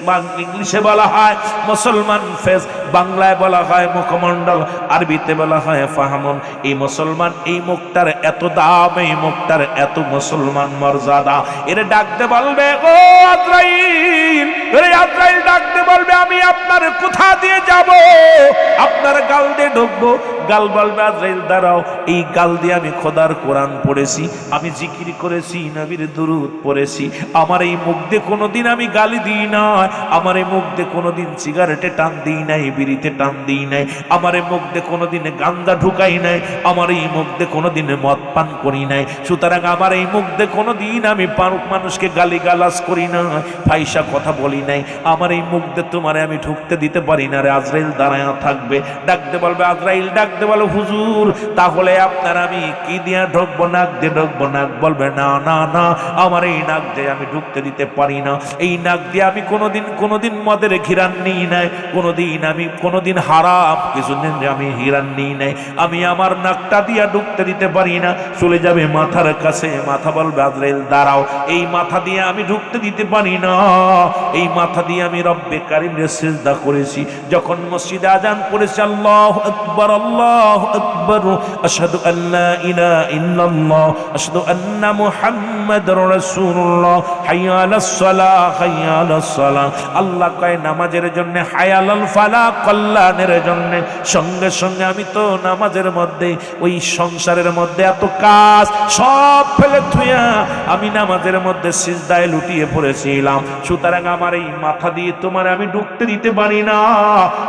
ইংলিশে বলা হয় মুসলমান ফেস, বাংলায় বলা হয় মুখমণ্ডল, আরবিতে বলা হয় ফাহামুন। এই মুসলমান, এই মুখটার এত দাম, এই মুখটার এত মুসলমান মর্যাদা। এর ডাকতে বলবে ও আজরাইল, এরে আজরাইল ডাকতে বলবে আমি আপনার কোথা দিয়ে যাব? আপনার গাল দিয়ে ঢুকবো। গাল বলবে আজরাইল দাঁড়াও, এই গাল দিয়ে আমি খোদার কোরআন পড়েছি, আমি জিকির করেছি, নবীর দুরূদ পড়েছি। আমার এই মুখ দিয়ে কোনোদিন আমি গালি দিই না, আমার এই মুখ দিয়ে কোনোদিন সিগারেটে টান দিই নাই, বিড়িতে টান দিই নাই, আমার এই মুখ দিয়ে কোনোদিন গান্দা ঢুকাই নাই, আমার এই মুখ দিয়ে কোনোদিন মদ পান করি নাই। সুতরাং আমার এই মুখ দিয়ে কোনোদিন আমি মানুষকে গালি গালাজ করি না, ফাইসা কথা বলি নাই। আমার এই মুখ দিয়ে তোমারে আমি ঢুকতে দিতে পারি না। রে আজরাইল দাঁড়ায় থাকবে, ডাকতে বলবে আজরাইল ডাকতে বলো হুজুর তাহলে আপনার আমি কি দিয়া ঢুকবো? নাক দিয়ে ঢুকবো? নাক বলবে না না না, আমার এই নাক দিয়ে আমি ঢুকতে দিতে পারি না। এই নাক দিয়ে আমি কোনোদিন মদের ঘিরান নিই নাই, কোনোদিন হারাম কিছুদিন আমি হিরান নিই নাই। আমি আমার নাকটা দিয়া ঢুকতে দিতে পারি না। চলে যাবে মাথার কাছে, মাথা বলবে আজরাইল দাঁড়াও, এই মাথা দিয়ে আমি ঢুকতে দিতে পারি না। এই মাথা দিয়ে আমি রব্বে কারিমের সিজদা করেছি। যখন মসজিদে আজান পড়েছে আল্লাহু আকবার আল্লাহু আকবার, আশহাদু আল্লা ইলাহা ইল্লাল্লাহ, আশহাদু আন্না মুহাম্মাদুর রাসূলুল্লাহ, হাইয়া আলাস সালাহ হাইয়া আলাস সালাহ। আল্লাহ কয় নামাজের জন্য, হাইয়া আলাল ফালাহ কল্যাণের জন্য। সঙ্গে সঙ্গে আমি তো নামাজের মধ্যে, ওই সংসারের মধ্যে এত কাজ সব ফেলে থুইয়া আমি নামাজের মধ্যে সিজদায় লুটিয়ে পড়েছিলাম। সুতরাং আমার এই মাথা দিয়ে তোমার আমি ঢুকতে দিতে পারি না।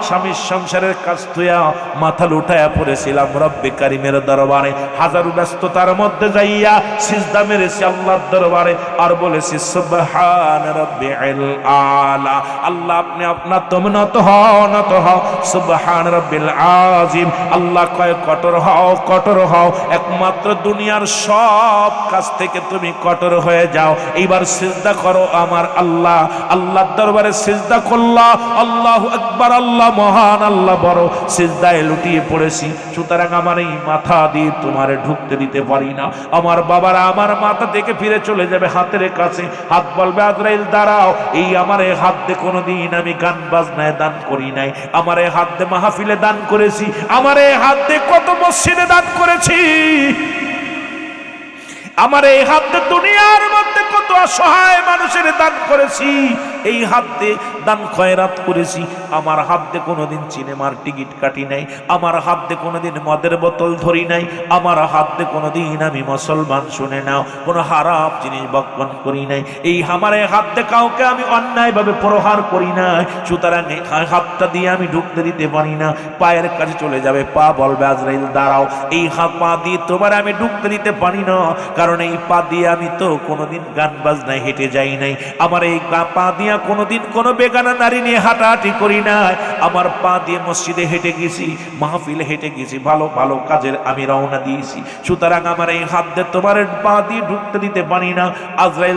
স্বামীর সংসারের কাজ থুইয়া মাথা লুটায়া পড়েছিলাম রব্বে কারিমের দরবারে। হাজারো ব্যস্ততার মধ্যে যাইয়া সিজদা মেরেছি আল্লাহর দরবারে, আর বলেছি সুবহান রাব্বিল আলা। আল্লাহ আপনি আপনার তুমি নত হও, নত হও, সুবহান রাব্বিল আযীম। আল্লাহ কয় কঠোর হও, কঠোর হও, একমাত্র দুনিয়ার সব কাজ থেকে তুমি কঠোর হয়ে যাও। এইবার সিজদা করো আমার আল্লাহ। আল্লাহর দরবারে সিজদা করলা, আল্লাহু আকবার, আল্লাহ মহান, আল্লাহ বড়। সিজদায় লুটিয়ে পড়েছি। সুতরাং আমার এই মাথা দিয়ে তোমারে ঢুকতে দিতে পারি না। আমার বাবারা আমার মাথা থেকে ফিরে চলে যাবে হাতের কাছে। হাত বলবে আজরাইল দাঁড়াও, এই আমার এই হাত দিয়ে কোনোদিন আমি গান বাজনায় দান করি নাই। আমার এই হাত দিয়ে মাহফিলে দান করেছি, আমার এই হাত দিয়ে কত মসজিদে দান করেছি, আমার এই হাত দিয়ে দুনিয়ার মধ্যে কত অসহায় মানুষের দান করেছি। এই হাত দিয়ে দান খয়রাত করেছি। আমার হাত দিয়ে কোনোদিন সিনেমার টিকিট কাটি নাই, আমার হাত দিয়ে কোনোদিন মদের বোতল ধরি নাই, আমার হাত দিয়ে কোনোদিন আমি মুসলমান শুনে নাও কোনো হারাম জিনিস বক্ষণ করি নাই। এই আমার এই হাত দিয়ে কাউকে আমি অন্যায়ভাবে প্রহার করি নাই। সুতরাং এই হাতটা দিয়ে আমি ঢুকতে দিতে পারি না। পায়ের কাছে চলে যাবে, পা বলবে আজরাইল দাঁড়াও, এই হাত পা দিয়ে তোমার আমি ঢুকতে দিতে পারি না। কারণ এই পা দিয়ে আমি তো কোনোদিন গান বাজনায় হেঁটে যাই নাই, আমার এই পা দিয়ে কোনোদিন কোনো বেগানা নারী নিয়ে হাঁটাহাঁটি করি নাই, আমার পা দিয়ে মসজিদে হেঁটে গেছি, মাহফিলে হেঁটে গেছি, ভালো ভালো কাজের আমি রওনা দিয়েছি। সুতরাং আমার এই হাত দিয়ে তোমার পা দিয়ে ঢুকতে দিতে পারি না। আজরাইল